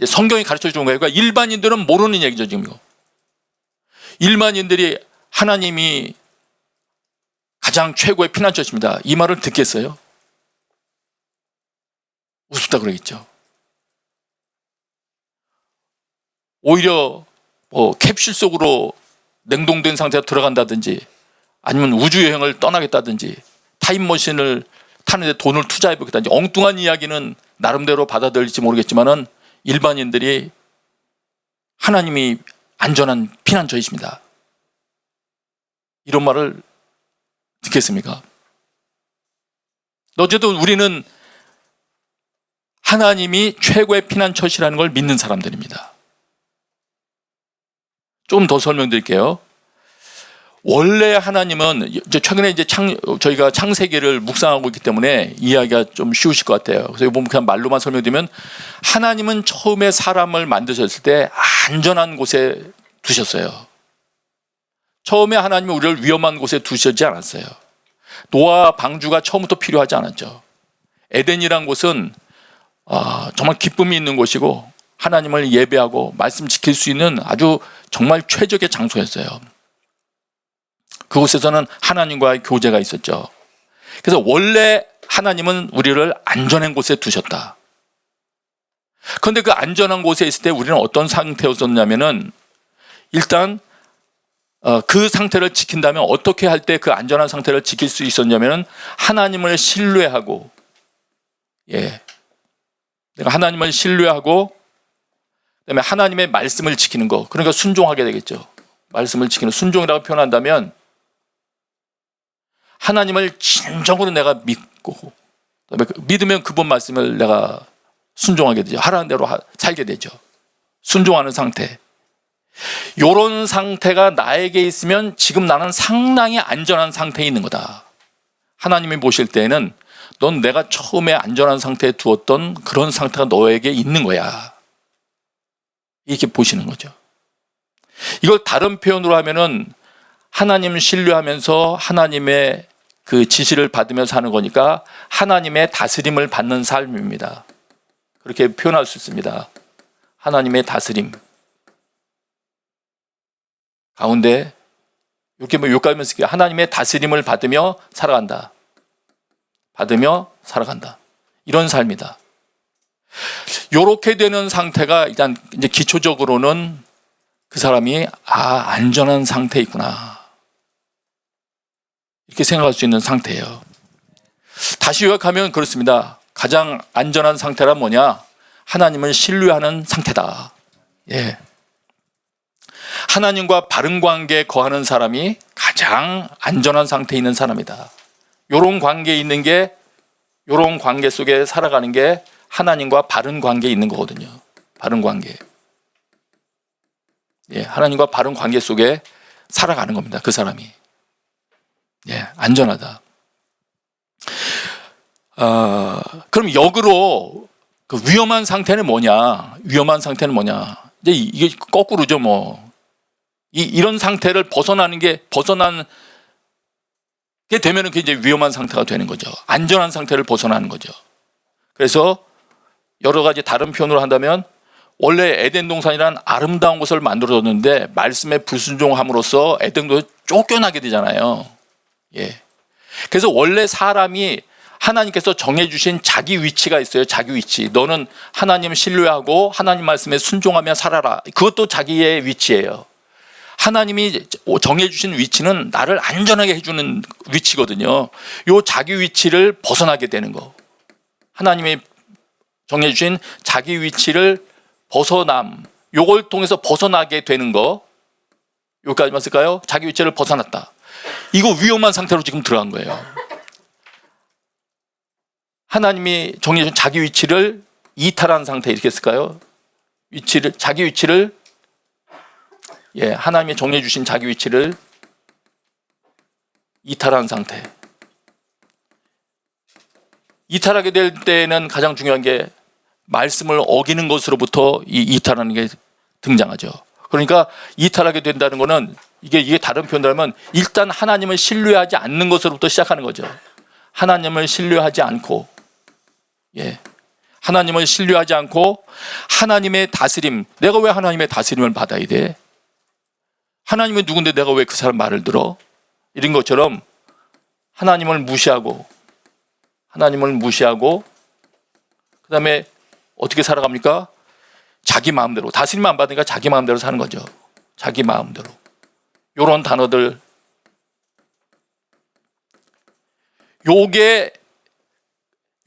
성경이 가르쳐 주는 거예요. 그러니까 일반인들은 모르는 얘기죠 지금 이거. 일반인들이 하나님이 가장 최고의 피난처십니다. 이 말을 듣겠어요? 우습다 그러겠죠. 오히려 캡슐 속으로 냉동된 상태로 들어간다든지 아니면 우주여행을 떠나겠다든지 타임머신을 타는데 돈을 투자해보겠다든지 엉뚱한 이야기는 나름대로 받아들일지 모르겠지만은 일반인들이 하나님이 안전한 피난처이십니다. 이런 말을 듣겠습니까? 어쨌든 우리는 하나님이 최고의 피난처시라는 걸 믿는 사람들입니다. 좀 더 설명드릴게요. 원래 하나님은 최근에 저희가 창세기를 묵상하고 있기 때문에 이해하기가 좀 쉬우실 것 같아요. 그래서 보면 그냥 말로만 설명드리면 하나님은 처음에 사람을 만드셨을 때 안전한 곳에 두셨어요. 처음에 하나님은 우리를 위험한 곳에 두시지 않았어요. 노아 방주가 처음부터 필요하지 않았죠. 에덴이란 곳은 정말 기쁨이 있는 곳이고 하나님을 예배하고 말씀 지킬 수 있는 아주 정말 최적의 장소였어요. 그곳에서는 하나님과의 교제가 있었죠. 그래서 원래 하나님은 우리를 안전한 곳에 두셨다. 그런데 그 안전한 곳에 있을 때 우리는 어떤 상태였었냐면은 일단 그 상태를 지킨다면 어떻게 할 때 그 안전한 상태를 지킬 수 있었냐면은 하나님을 신뢰하고 내가 하나님을 신뢰하고 그다음에 하나님의 말씀을 지키는 거 그러니까 순종하게 되겠죠. 말씀을 지키는 순종이라고 표현한다면 하나님을 진정으로 내가 믿고 믿으면 그분 말씀을 내가 순종하게 되죠. 하라는 대로 살게 되죠. 순종하는 상태. 이런 상태가 나에게 있으면 지금 나는 상당히 안전한 상태에 있는 거다. 하나님이 보실 때에는 넌 내가 처음에 안전한 상태에 두었던 그런 상태가 너에게 있는 거야. 이렇게 보시는 거죠. 이걸 다른 표현으로 하면은 하나님 신뢰하면서 하나님의 그 지시를 받으며 사는 거니까 하나님의 다스림을 받는 삶입니다. 그렇게 표현할 수 있습니다. 하나님의 다스림 가운데 이렇게 욕하면서 하나님의 다스림을 받으며 살아간다. 받으며 살아간다. 이런 삶이다. 이렇게 되는 상태가 일단 이제 기초적으로는 그 사람이 안전한 상태에 있구나. 이렇게 생각할 수 있는 상태예요. 다시 요약하면 그렇습니다. 가장 안전한 상태란 뭐냐? 하나님을 신뢰하는 상태다. 예. 하나님과 바른 관계에 거하는 사람이 가장 안전한 상태에 있는 사람이다. 요런 관계에 있는 게, 요런 관계 속에 살아가는 게 하나님과 바른 관계에 있는 거거든요. 바른 관계. 예, 하나님과 바른 관계 속에 살아가는 겁니다. 그 사람이. 예, 안전하다. 그럼 역으로 그 위험한 상태는 뭐냐? 위험한 상태는 뭐냐? 이제 이게 거꾸로죠, 뭐. 이런 상태를 벗어난 게 되면은 그게 이제 위험한 상태가 되는 거죠. 안전한 상태를 벗어나는 거죠. 그래서 여러 가지 다른 표현으로 한다면, 원래 에덴 동산이란 아름다운 곳을 만들어줬는데 말씀에 불순종함으로써 에덴도 쫓겨나게 되잖아요. 예. 그래서 원래 사람이 하나님께서 정해주신 자기 위치가 있어요. 자기 위치. 너는 하나님 신뢰하고 하나님 말씀에 순종하며 살아라. 그것도 자기의 위치예요. 하나님이 정해주신 위치는 나를 안전하게 해주는 위치거든요. 요 자기 위치를 벗어나게 되는 거. 하나님이 정해주신 자기 위치를 요걸 통해서 벗어나게 되는 거. 여기까지만 쓸까요? 자기 위치를 벗어났다. 이거 위험한 상태로 지금 들어간 거예요. 하나님이 정해준 자기 위치를 이탈한 상태, 이렇게 쓸까요? 자기 위치를, 예, 하나님이 정해주신 자기 위치를 이탈한 상태. 이탈하게 될 때는 가장 중요한 게 말씀을 어기는 것으로부터 이 이탈하는 게 등장하죠. 그러니까 이탈하게 된다는 거는 이게 다른 표현으로 하면 일단 하나님을 신뢰하지 않는 것으로부터 시작하는 거죠. 하나님을 신뢰하지 않고, 예, 하나님을 신뢰하지 않고 하나님의 다스림, 내가 왜 하나님의 다스림을 받아야 돼? 하나님은 누군데 내가 왜 그 사람 말을 들어? 이런 것처럼 하나님을 무시하고 그 다음에 어떻게 살아갑니까? 자기 마음대로, 다스림 안 받으니까 자기 마음대로 사는 거죠. 자기 마음대로. 요런 단어들,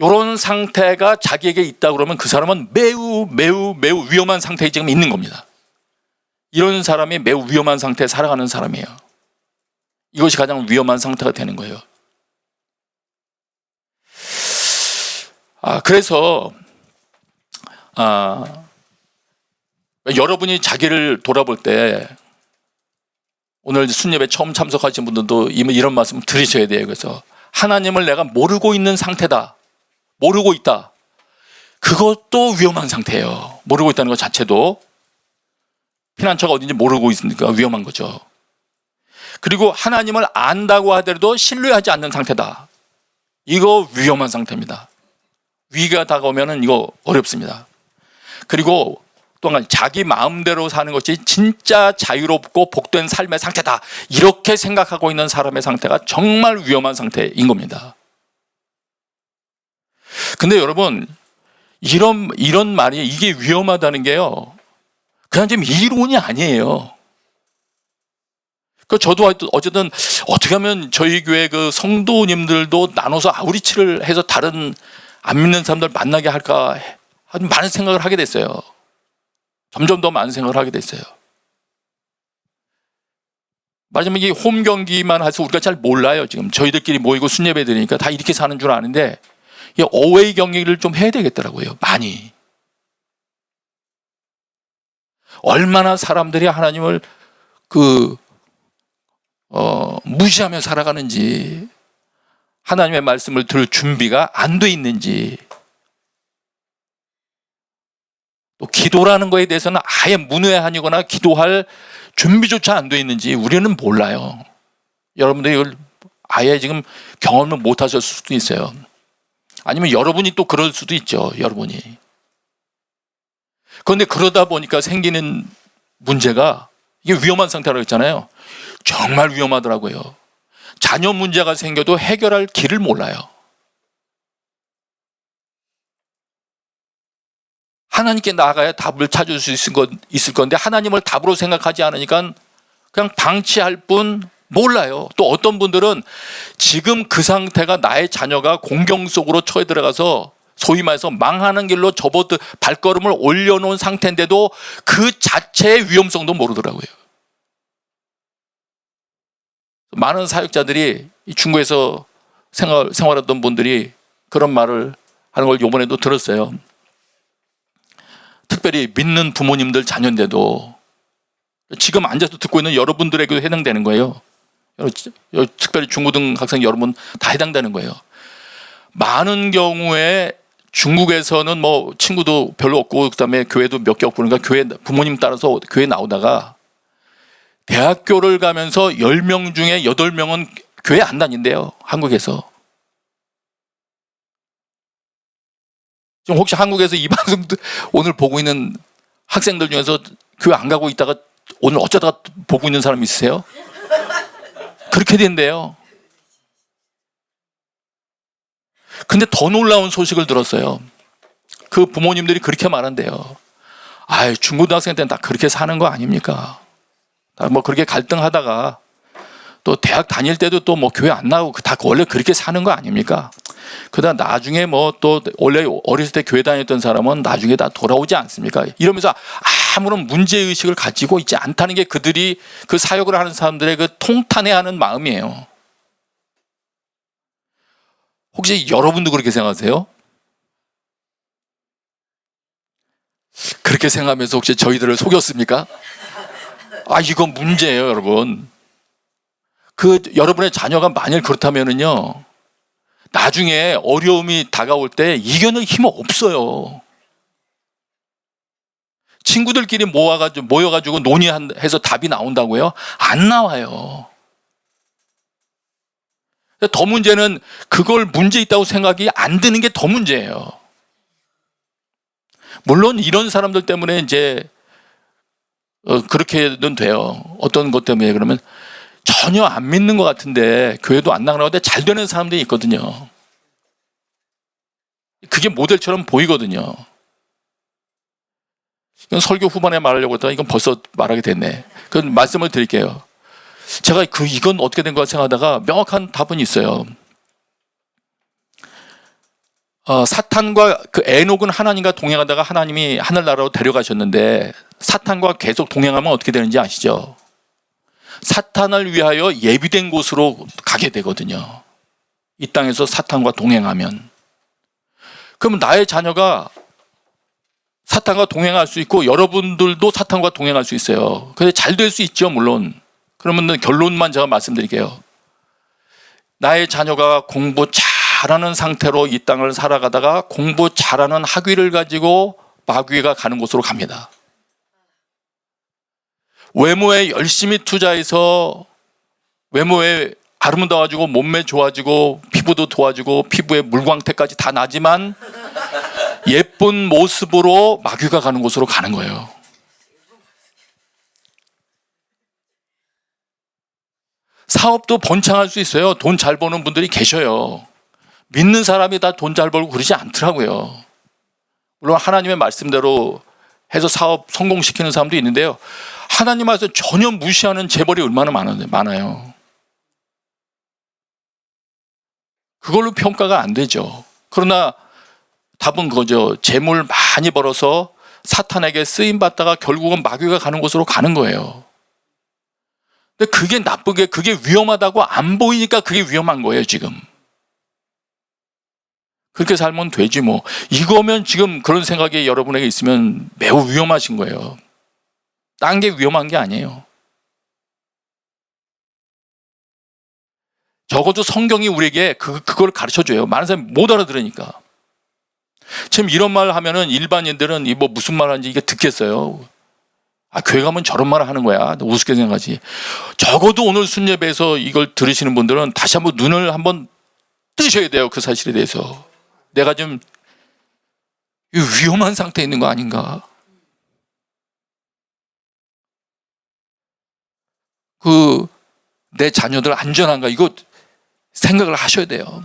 요런 상태가 자기에게 있다 그러면 그 사람은 매우 위험한 상태에 지금 있는 겁니다. 이런 사람이 매우 위험한 상태에 살아가는 사람이에요. 이것이 가장 위험한 상태가 되는 거예요. 그래서 여러분이 자기를 돌아볼 때, 오늘 순예배 처음 참석하신 분들도 이런 말씀 들으셔야 돼요. 그래서 하나님을 내가 모르고 있는 상태다, 모르고 있다, 그것도 위험한 상태예요. 모르고 있다는 것 자체도, 피난처가 어딘지 모르고 있으니까 위험한 거죠. 그리고 하나님을 안다고 하더라도 신뢰하지 않는 상태다, 이거 위험한 상태입니다. 위기가 다가오면 이거 어렵습니다. 그리고 또한 자기 마음대로 사는 것이 진짜 자유롭고 복된 삶의 상태다, 이렇게 생각하고 있는 사람의 상태가 정말 위험한 상태인 겁니다. 근데 여러분, 이런 말이, 이게 위험하다는 게요, 그냥 좀 이론이 아니에요. 저도 어쨌든 어떻게 하면 저희 교회 그 성도님들도 나눠서 아우리치를 해서 다른 안 믿는 사람들 만나게 할까, 많은 생각을 하게 됐어요. 점점 더 많은 생각을 하게 됐어요. 말하자면 이게 홈 경기만 해서 우리가 잘 몰라요. 지금 저희들끼리 모이고 순예배 드리니까 다 이렇게 사는 줄 아는데, 이 어웨이 경기를 좀 해야 되겠더라고요. 많이. 얼마나 사람들이 하나님을 무시하며 살아가는지, 하나님의 말씀을 들을 준비가 안 돼 있는지, 또 기도라는 거에 대해서는 아예 문외한이거나 기도할 준비조차 안 돼 있는지 우리는 몰라요. 여러분들이 이걸 아예 지금 경험을 못 하셨을 수도 있어요. 아니면 여러분이 또 그럴 수도 있죠. 여러분이. 그런데 그러다 보니까 생기는 문제가, 이게 위험한 상태라고 했잖아요. 정말 위험하더라고요. 자녀 문제가 생겨도 해결할 길을 몰라요. 하나님께 나아가야 답을 찾을 수 있을 건데, 하나님을 답으로 생각하지 않으니까 그냥 방치할 뿐 몰라요. 또 어떤 분들은 지금 그 상태가 나의 자녀가 공경 속으로 처해 들어가서 소위 말해서 망하는 길로 발걸음을 올려놓은 상태인데도 그 자체의 위험성도 모르더라고요. 많은 사역자들이 중국에서 생활하던 분들이 그런 말을 하는 걸 이번에도 들었어요. 특별히 믿는 부모님들 자녀인데도 지금 앉아서 듣고 있는 여러분들에게도 해당되는 거예요. 특별히 중고등 학생 여러분 다 해당되는 거예요. 많은 경우에 중국에서는 뭐 친구도 별로 없고 그다음에 교회도 몇 개 없고 그러니까 교회 부모님 따라서 교회 나오다가 대학교를 가면서 10명 중에 8명은 교회 안 다닌대요. 한국에서. 지금 혹시 한국에서 이 방송 오늘 보고 있는 학생들 중에서 교회 안 가고 있다가 오늘 어쩌다가 보고 있는 사람 있으세요? 그렇게 된대요. 근데 더 놀라운 소식을 들었어요. 그 부모님들이 그렇게 말한대요. 아이, 중고등학생 때는 다 그렇게 사는 거 아닙니까? 다 뭐 그렇게 갈등하다가 또 대학 다닐 때도 또 뭐 교회 안 나오고 다 원래 그렇게 사는 거 아닙니까? 그러다 나중에 뭐 또 원래 어렸을 때 교회 다녔던 사람은 나중에 다 돌아오지 않습니까? 이러면서 아무런 문제의식을 가지고 있지 않다는 게 그들이 그 사역을 하는 사람들의 그 통탄해하는 마음이에요. 혹시 여러분도 그렇게 생각하세요? 그렇게 생각하면서 혹시 저희들을 속였습니까? 아, 이건 문제예요, 여러분. 여러분의 자녀가 만일 그렇다면은요, 나중에 어려움이 다가올 때 이겨낼 힘이 없어요. 친구들끼리 모여가지고 논의해서 답이 나온다고요? 안 나와요. 더 문제는 그걸 문제 있다고 생각이 안 드는 게 더 문제예요. 물론 이런 사람들 때문에 이제 그렇게는 돼요. 어떤 것 때문에 그러면 전혀 안 믿는 것 같은데 교회도 안 나가는데 잘 되는 사람들이 있거든요. 그게 모델처럼 보이거든요. 이건 설교 후반에 말하려고 했다가 이건 벌써 말하게 됐네. 그 말씀을 드릴게요. 제가 이건 어떻게 된 거 생각하다가 명확한 답은 있어요. 사탄과 그 에녹은 하나님과 동행하다가 하나님이 하늘나라로 데려가셨는데 사탄과 계속 동행하면 어떻게 되는지 아시죠? 사탄을 위하여 예비된 곳으로 가게 되거든요. 이 땅에서 사탄과 동행하면. 그러면 나의 자녀가 사탄과 동행할 수 있고 여러분들도 사탄과 동행할 수 있어요. 근데 잘 될 수 있죠, 물론. 그러면 결론만 제가 말씀드릴게요. 나의 자녀가 공부 잘하는 상태로 이 땅을 살아가다가 공부 잘하는 학위를 가지고 마귀가 가는 곳으로 갑니다. 외모에 열심히 투자해서 외모에 아름다워지고 몸매 좋아지고 피부도 좋아지고 피부에 물광택까지 다 나지만 예쁜 모습으로 마귀가 가는 곳으로 가는 거예요. 사업도 번창할 수 있어요. 돈 잘 버는 분들이 계셔요. 믿는 사람이 다 돈 잘 벌고 그러지 않더라고요. 물론 하나님의 말씀대로 해서 사업 성공시키는 사람도 있는데요. 하나님 말씀 전혀 무시하는 재벌이 얼마나 많아요. 그걸로 평가가 안 되죠. 그러나 답은 그거죠. 재물 많이 벌어서 사탄에게 쓰임받다가 결국은 마귀가 가는 곳으로 가는 거예요. 근데 그게 나쁘게, 그게 위험하다고 안 보이니까 그게 위험한 거예요, 지금. 그렇게 살면 되지 뭐. 이거면 지금 그런 생각이 여러분에게 있으면 매우 위험하신 거예요. 딴 게 위험한 게 아니에요. 적어도 성경이 우리에게 그걸 가르쳐줘요. 많은 사람이 못 알아들으니까. 지금 이런 말 하면은 일반인들은 뭐 무슨 말 하는지 이게 듣겠어요. 아, 교회 가면 저런 말 하는 거야. 우습게 생각하지. 적어도 오늘 순예배에서 이걸 들으시는 분들은 다시 한번 눈을 한번 뜨셔야 돼요. 그 사실에 대해서. 내가 좀 위험한 상태에 있는 거 아닌가. 내 자녀들 안전한가. 이거 생각을 하셔야 돼요.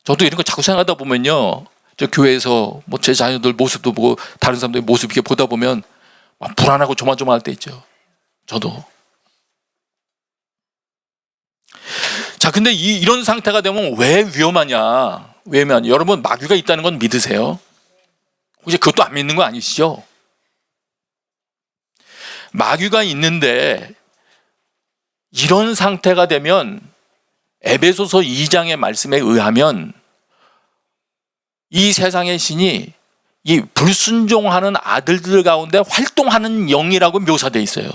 저도 이런 거 자꾸 생각하다 보면요. 저 교회에서 뭐 제 자녀들 모습도 보고 다른 사람들 모습 이렇게 보다 보면 막 불안하고 조마조마할 때 있죠. 저도. 자, 근데 이런 상태가 되면 왜 위험하냐? 왜냐면 여러분 마귀가 있다는 건 믿으세요? 혹시 그것도 안 믿는 거 아니시죠? 마귀가 있는데 이런 상태가 되면 에베소서 2장의 말씀에 의하면 이 세상의 신이 이 불순종하는 아들들 가운데 활동하는 영이라고 묘사되어 있어요.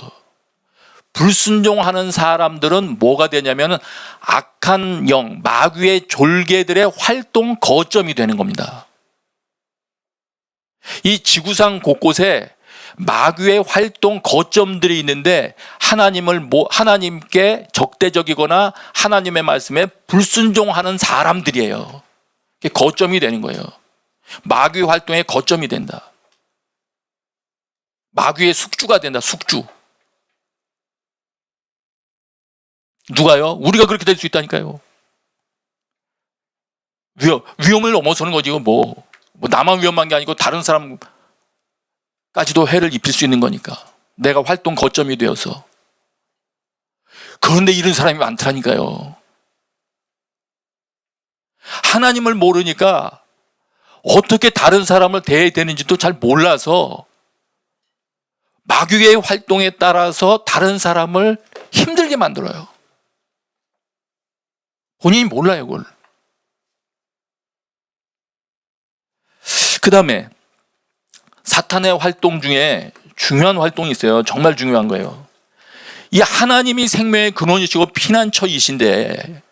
불순종하는 사람들은 뭐가 되냐면 악한 영, 마귀의 졸개들의 활동 거점이 되는 겁니다. 이 지구상 곳곳에 마귀의 활동 거점들이 있는데 하나님께 적대적이거나 하나님의 말씀에 불순종하는 사람들이에요. 그게 거점이 되는 거예요. 마귀 활동의 거점이 된다. 마귀의 숙주가 된다. 숙주. 누가요? 우리가 그렇게 될 수 있다니까요. 위험을 넘어서는 거지. 뭐 나만 위험한 게 아니고 다른 사람까지도 해를 입힐 수 있는 거니까. 내가 활동 거점이 되어서. 그런데 이런 사람이 많더라니까요. 하나님을 모르니까 어떻게 다른 사람을 대해야 되는지도 잘 몰라서 마귀의 활동에 따라서 다른 사람을 힘들게 만들어요. 본인이 몰라요, 그걸. 그 다음에 사탄의 활동 중에 중요한 활동이 있어요. 정말 중요한 거예요. 이 하나님이 생명의 근원이시고 피난처이신데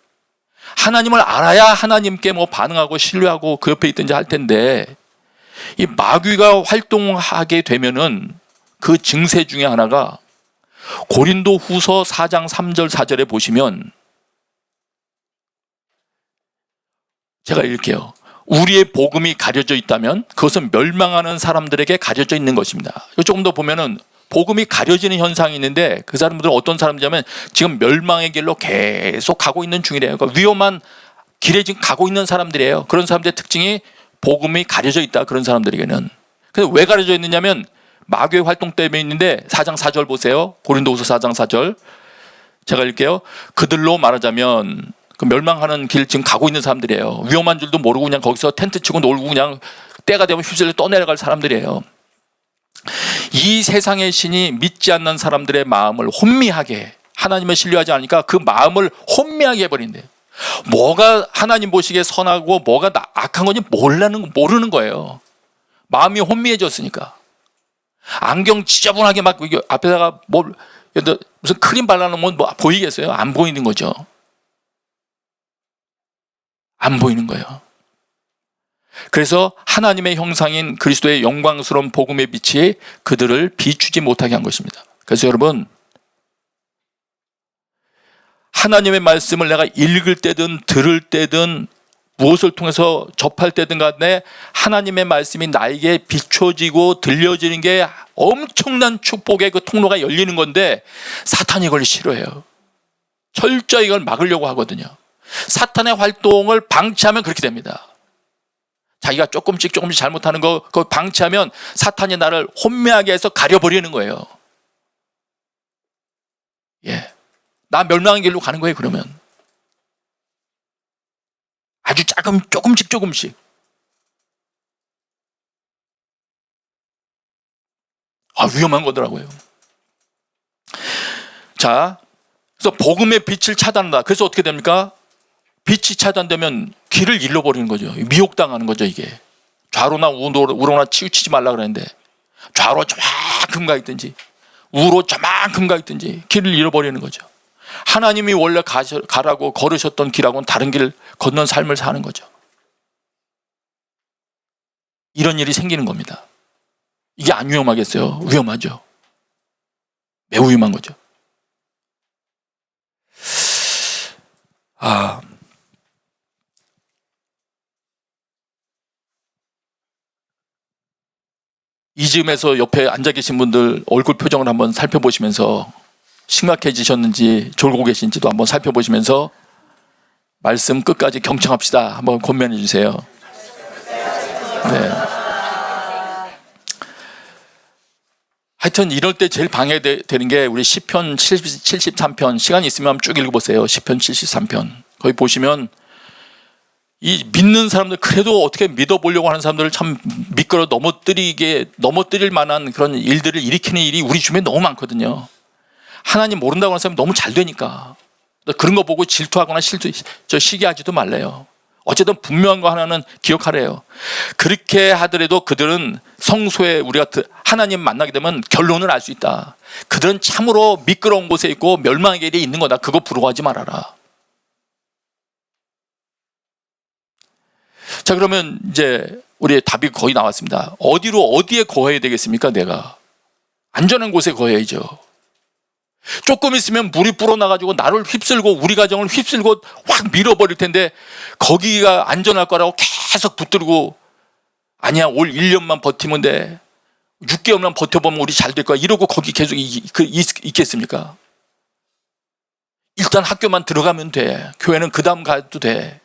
하나님을 알아야 하나님께 뭐 반응하고 신뢰하고 그 옆에 있든지 할 텐데 이 마귀가 활동하게 되면은 그 증세 중에 하나가 고린도 후서 4장 3절 4절에 보시면 제가 읽게요. 우리의 복음이 가려져 있다면 그것은 멸망하는 사람들에게 가려져 있는 것입니다. 조금 더 보면은 복음이 가려지는 현상이 있는데 그 사람들은 어떤 사람들이냐면 지금 멸망의 길로 계속 가고 있는 중이래요. 그러니까 위험한 길에 지금 가고 있는 사람들이에요. 그런 사람들의 특징이 복음이 가려져 있다. 그런 사람들에게는. 근데 왜 가려져 있느냐면 마귀의 활동 때문에 있는데 4장 4절 보세요. 고린도후서 4장 4절 제가 읽게요. 그들로 말하자면 그 멸망하는 길 지금 가고 있는 사람들이에요. 위험한 줄도 모르고 그냥 거기서 텐트 치고 놀고 그냥 때가 되면 휘슬려 떠내려갈 사람들이에요. 이 세상의 신이 믿지 않는 사람들의 마음을 혼미하게, 하나님을 신뢰하지 않으니까 그 마음을 혼미하게 해버린대요. 뭐가 하나님 보시기에 선하고 뭐가 악한 건지 모르는 거예요. 마음이 혼미해졌으니까. 안경 지저분하게 막 앞에다가 무슨 크림 발라놓으면 뭐 보이겠어요? 안 보이는 거죠. 안 보이는 거예요. 그래서 하나님의 형상인 그리스도의 영광스러운 복음의 빛이 그들을 비추지 못하게 한 것입니다. 그래서 여러분, 하나님의 말씀을 내가 읽을 때든 들을 때든 무엇을 통해서 접할 때든 간에 하나님의 말씀이 나에게 비춰지고 들려지는 게 엄청난 축복의 그 통로가 열리는 건데 사탄이 그걸 싫어해요. 철저히 이걸 막으려고 하거든요. 사탄의 활동을 방치하면 그렇게 됩니다. 자기가 조금씩 잘못하는 거 그거 방치하면 사탄이 나를 혼미하게 해서 가려버리는 거예요. 예, 나 멸망의 길로 가는 거예요. 그러면 아주 조금씩 위험한 거더라고요. 자, 그래서 복음의 빛을 차단한다. 그래서 어떻게 됩니까? 빛이 차단되면 길을 잃어버리는 거죠. 미혹당하는 거죠. 이게 좌로나 우로나 치우치지 말라 그랬는데 좌로 저만큼 가 있든지 우로 저만큼 가 있든지 길을 잃어버리는 거죠. 하나님이 원래 가라고 걸으셨던 길하고는 다른 길 건넌 삶을 사는 거죠. 이런 일이 생기는 겁니다. 이게 안 위험하겠어요? 위험하죠. 매우 위험한 거죠. 이즈음에서 옆에 앉아 계신 분들 얼굴 표정을 한번 살펴보시면서 심각해지셨는지 졸고 계신지도 한번 살펴보시면서 말씀 끝까지 경청합시다. 한번 권면해 주세요. 네. 하여튼 이럴 때 제일 방해되는 게 우리 시편 73편 시간이 있으면 쭉 읽어보세요. 시편 73편 거기 보시면 이 믿는 사람들, 그래도 어떻게 믿어보려고 하는 사람들을 참 미끄러 넘어뜨릴 만한 그런 일들을 일으키는 일이 우리 주변에 너무 많거든요. 하나님 모른다고 하는 사람이 너무 잘 되니까 그런 거 보고 질투하거나 시기하지도 말래요. 어쨌든 분명한 거 하나는 기억하래요. 그렇게 하더라도 그들은 성소에 우리가 하나님 만나게 되면 결론을 알 수 있다. 그들은 참으로 미끄러운 곳에 있고 멸망의 길에 있는 거다. 그거 부러워하지 말아라. 자, 그러면 이제 우리의 답이 거의 나왔습니다. 어디에 거해야 되겠습니까? 내가 안전한 곳에 거해야죠. 조금 있으면 물이 불어나가지고 나를 휩쓸고 우리 가정을 휩쓸고 확 밀어버릴 텐데 거기가 안전할 거라고 계속 붙들고 아니야 올 1년만 버티면 돼, 6개월만 버텨보면 우리 잘 될 거야 이러고 거기 계속 있겠습니까? 일단 학교만 들어가면 돼. 교회는 그 다음 가도 돼.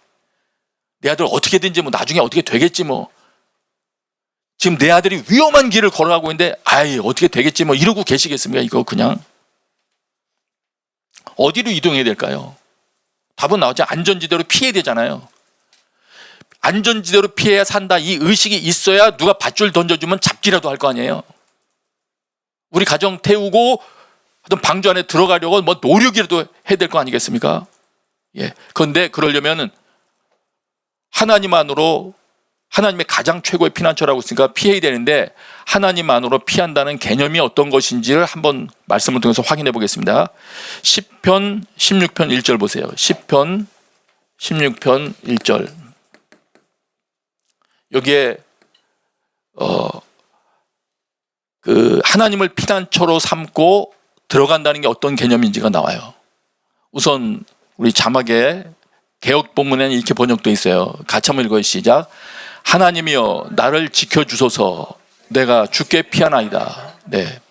내 아들 어떻게든지 뭐 나중에 어떻게 되겠지 뭐. 지금 내 아들이 위험한 길을 걸어가고 있는데 아이 어떻게 되겠지 뭐 이러고 계시겠습니까? 이거 그냥 어디로 이동해야 될까요? 답은 나오죠. 안전지대로 피해야 되잖아요. 안전지대로 피해야 산다, 이 의식이 있어야 누가 밧줄 던져주면 잡기라도 할 거 아니에요. 우리 가정 태우고 어떤 방주 안에 들어가려고 뭐 노력이라도 해야 될 거 아니겠습니까? 예. 그런데 그러려면은 하나님만으로, 하나님의 가장 최고의 피난처라고 했으니까 피해야 되는데 하나님만으로 피한다는 개념이 어떤 것인지를 한번 말씀을 통해서 확인해 보겠습니다. 시편 16편 1절 보세요. 시편 16편 1절. 여기에 그 하나님을 피난처로 삼고 들어간다는 게 어떤 개념인지가 나와요. 우선 우리 자막에 개역 본문에는 이렇게 번역되어 있어요. 같이 한번 읽어요. 시작. 하나님이여 나를 지켜주소서, 내가 주께 피하나이다. 네.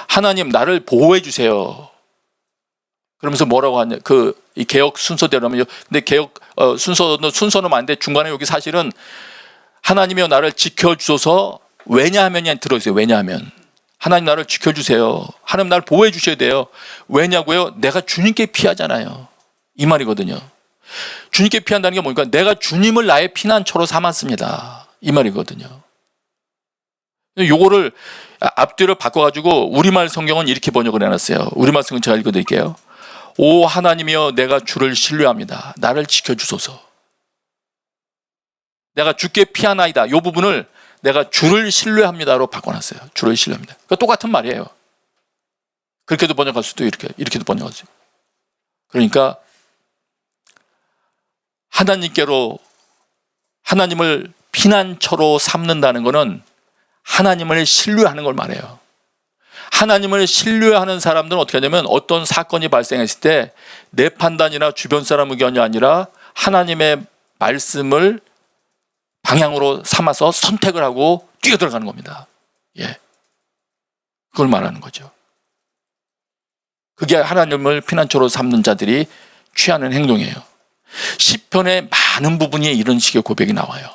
하나님 나를 보호해 주세요. 그러면서 뭐라고 하냐? 이 개역 순서대로면요. 근데 개역 순서는 맞는데 중간에 여기 사실은 하나님이여 나를 지켜주소서, 왜냐하면이 들어있어요. 왜냐하면 하나님 나를 지켜주세요. 하나님 나를 보호해 주셔야 돼요. 왜냐고요? 내가 주님께 피하잖아요. 이 말이거든요. 주님께 피한다는 게 뭐니까 내가 주님을 나의 피난처로 삼았습니다. 이 말이거든요. 요거를 앞뒤를 바꿔가지고 우리말 성경은 이렇게 번역을 해놨어요. 우리말 성경 제가 읽어드릴게요. 오 하나님이여 내가 주를 신뢰합니다. 나를 지켜주소서. 내가 주께 피하나이다. 이 부분을 내가 주를 신뢰합니다로 바꿔놨어요. 주를 신뢰합니다. 그러니까 똑같은 말이에요. 그렇게도 번역할 수도 이렇게도 번역할 수 있고. 그러니까 하나님께로, 하나님을 피난처로 삼는다는 것은 하나님을 신뢰하는 걸 말해요. 하나님을 신뢰하는 사람들은 어떻게 하냐면 어떤 사건이 발생했을 때 내 판단이나 주변 사람 의견이 아니라 하나님의 말씀을 방향으로 삼아서 선택을 하고 뛰어들어가는 겁니다. 예, 그걸 말하는 거죠. 그게 하나님을 피난처로 삼는 자들이 취하는 행동이에요. 시편의 많은 부분이 이런 식의 고백이 나와요.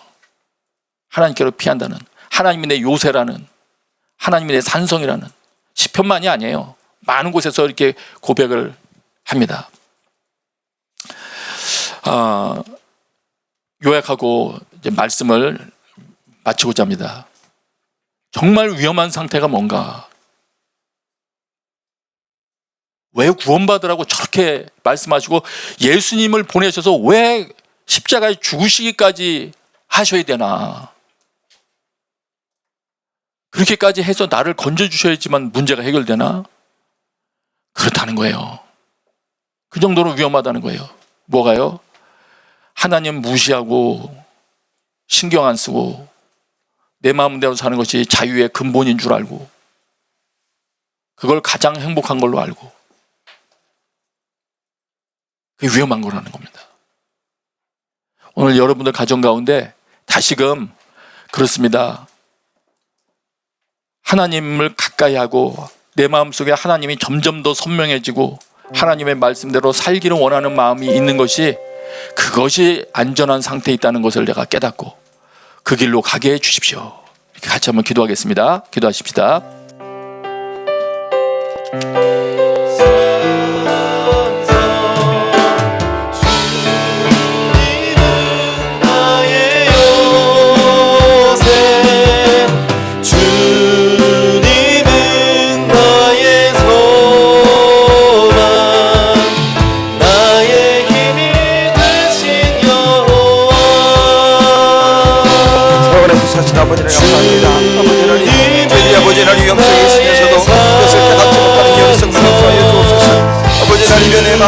하나님께로 피한다는, 하나님이 내 요새라는, 하나님이 내 산성이라는, 시편만이 아니에요. 많은 곳에서 이렇게 고백을 합니다. 요약하고 이제 말씀을 마치고자 합니다. 정말 위험한 상태가 뭔가, 왜 구원받으라고 저렇게 말씀하시고 예수님을 보내셔서 왜 십자가에 죽으시기까지 하셔야 되나, 그렇게까지 해서 나를 건져주셔야지만 문제가 해결되나? 그렇다는 거예요. 그 정도로 위험하다는 거예요. 뭐가요? 하나님 무시하고 신경 안 쓰고 내 마음대로 사는 것이 자유의 근본인 줄 알고 그걸 가장 행복한 걸로 알고, 그게 위험한 거라는 겁니다. 오늘 여러분들 가정 가운데 다시금 그렇습니다. 하나님을 가까이 하고 내 마음속에 하나님이 점점 더 선명해지고 하나님의 말씀대로 살기를 원하는 마음이 있는 것이, 그것이 안전한 상태에 있다는 것을 내가 깨닫고 그 길로 가게 해 주십시오. 이렇게 같이 한번 기도하겠습니다. 기도하십시다.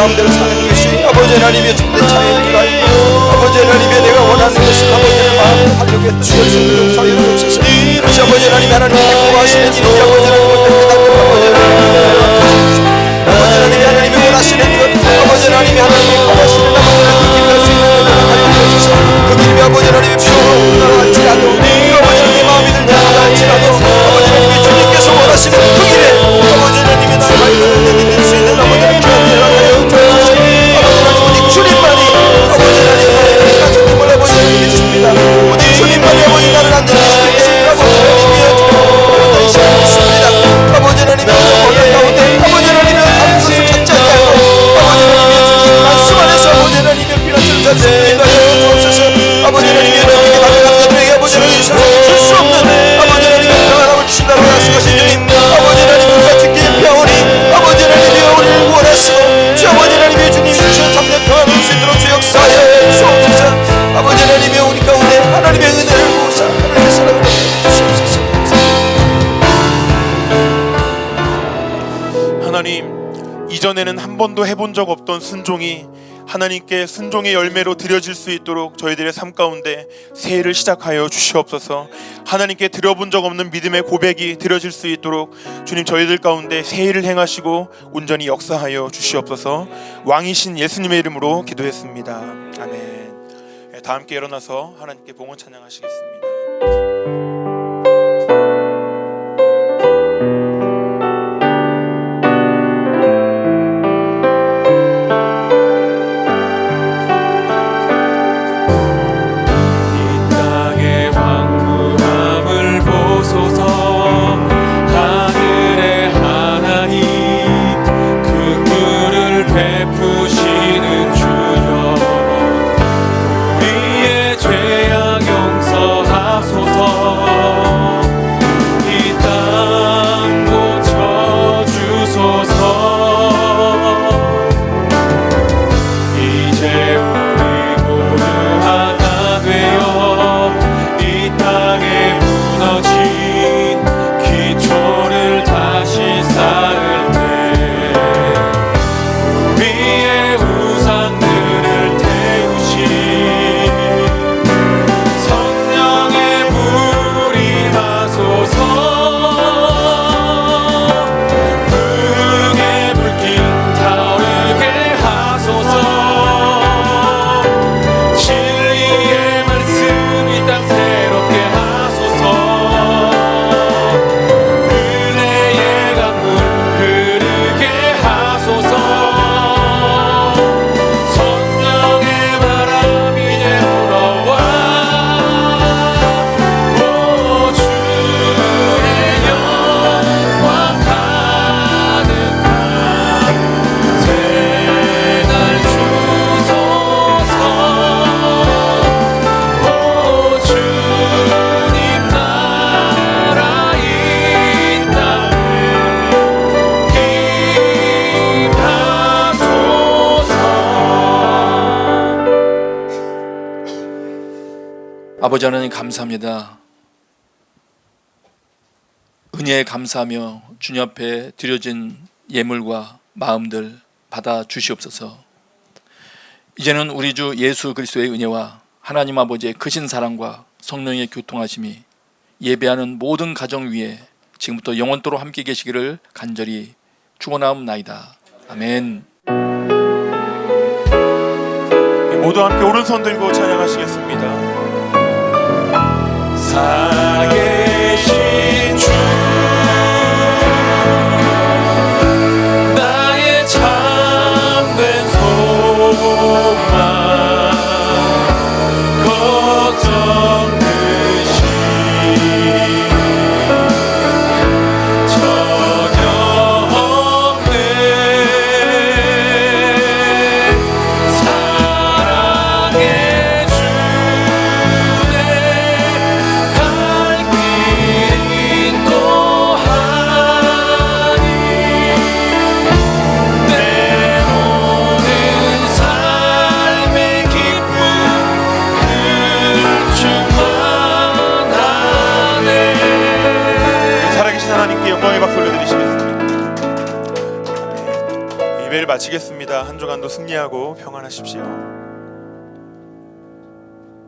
마음대로 사는 것이 아버지 하나님의 참된 차이인 줄 알고 아버지 하나님의 내가 원하는 것을 아버지 하나님의 마음을 하려고 했던 것을 용서하여 주옵소서. 다시 아버지 하나님 하나님의 행복하시는 일이 아버지 하나님을 깨닫는 아버지 하나님의 하나님이 원하시는 것 아버지 하나님이 하나님이 원하시는 아버지 하나님의 길을 할 수 있는 것 하여 주옵소서. 그 길이 아버지 하나님의 필요로 할지라도 아버지 하나님의 마음이 들지 할지라도 아버지 하나님이 주님께서 원하시는 그 길에 아버지 하나님의 나를 믿을 수 있는 아버지 하나님의 교회를 하여 주옵소서. 아버지 하나님 오직 주님만이 아버지 하나님의 가족님을 아버지 하나님 믿습니다. 오직 주님만이 아버지 나를 안전시키겠습니다. 아버지 하나님의 믿습니다. 아버지 하나님의 어떤 가운데 아버지 하나님의 다른 것을 찾지 않고 아버지 하나님의 주신 말씀 안에서 아버지 하나님의 피난처를 찾는 일을 하여 주옵소서. 아버지 하나님의 주님께 나아가는 자들에게 아버지 하나님이 줄 수 없는 아버지 하나님의 평안함을 주신다고 약속하신 주님 아버지 하나님 우리가 듣기에 피하오니 아버지 하나님이 우리를 구원하시고 주 아버지 하나님의 주님 주신 참된 평안을 수 있도록 주 역사하여 주옵소서. 아버지 하나님의 우리 가운데 하나님의 은혜를 보사 하나님의 사랑을 주옵소서. 하나님, 이전에는 한 번도 해본 적 없던 순종이 하나님께 순종의 열매로 드려질 수 있도록 저희들의 삶 가운데 새해를 시작하여 주시옵소서. 하나님께 드려본 적 없는 믿음의 고백이 드려질 수 있도록 주님 저희들 가운데 새해를 행하시고 온전히 역사하여 주시옵소서. 왕이신 예수님의 이름으로 기도했습니다. 아멘. 다 함께 일어나서 하나님께 봉헌 찬양하시겠습니다. 아버지 하나님 감사합니다. 은혜에 감사하며 주님 앞에 드려진 예물과 마음들 받아 주시옵소서. 이제는 우리 주 예수 그리스도의 은혜와 하나님 아버지의 크신 사랑과 성령의 교통하심이 예배하는 모든 가정 위에 지금부터 영원토록 함께 계시기를 간절히 축원하옵나이다. 아멘. 모두 함께 오른손 들고 찬양하시겠습니다. 살아계신 주 나의 참된 소망 걱정 듯이 전혀 없네 사랑의 주내 갈 길이 또하니 내 모든 삶 예배를 마치겠습니다. 한 주간도 승리하고 평안하십시오.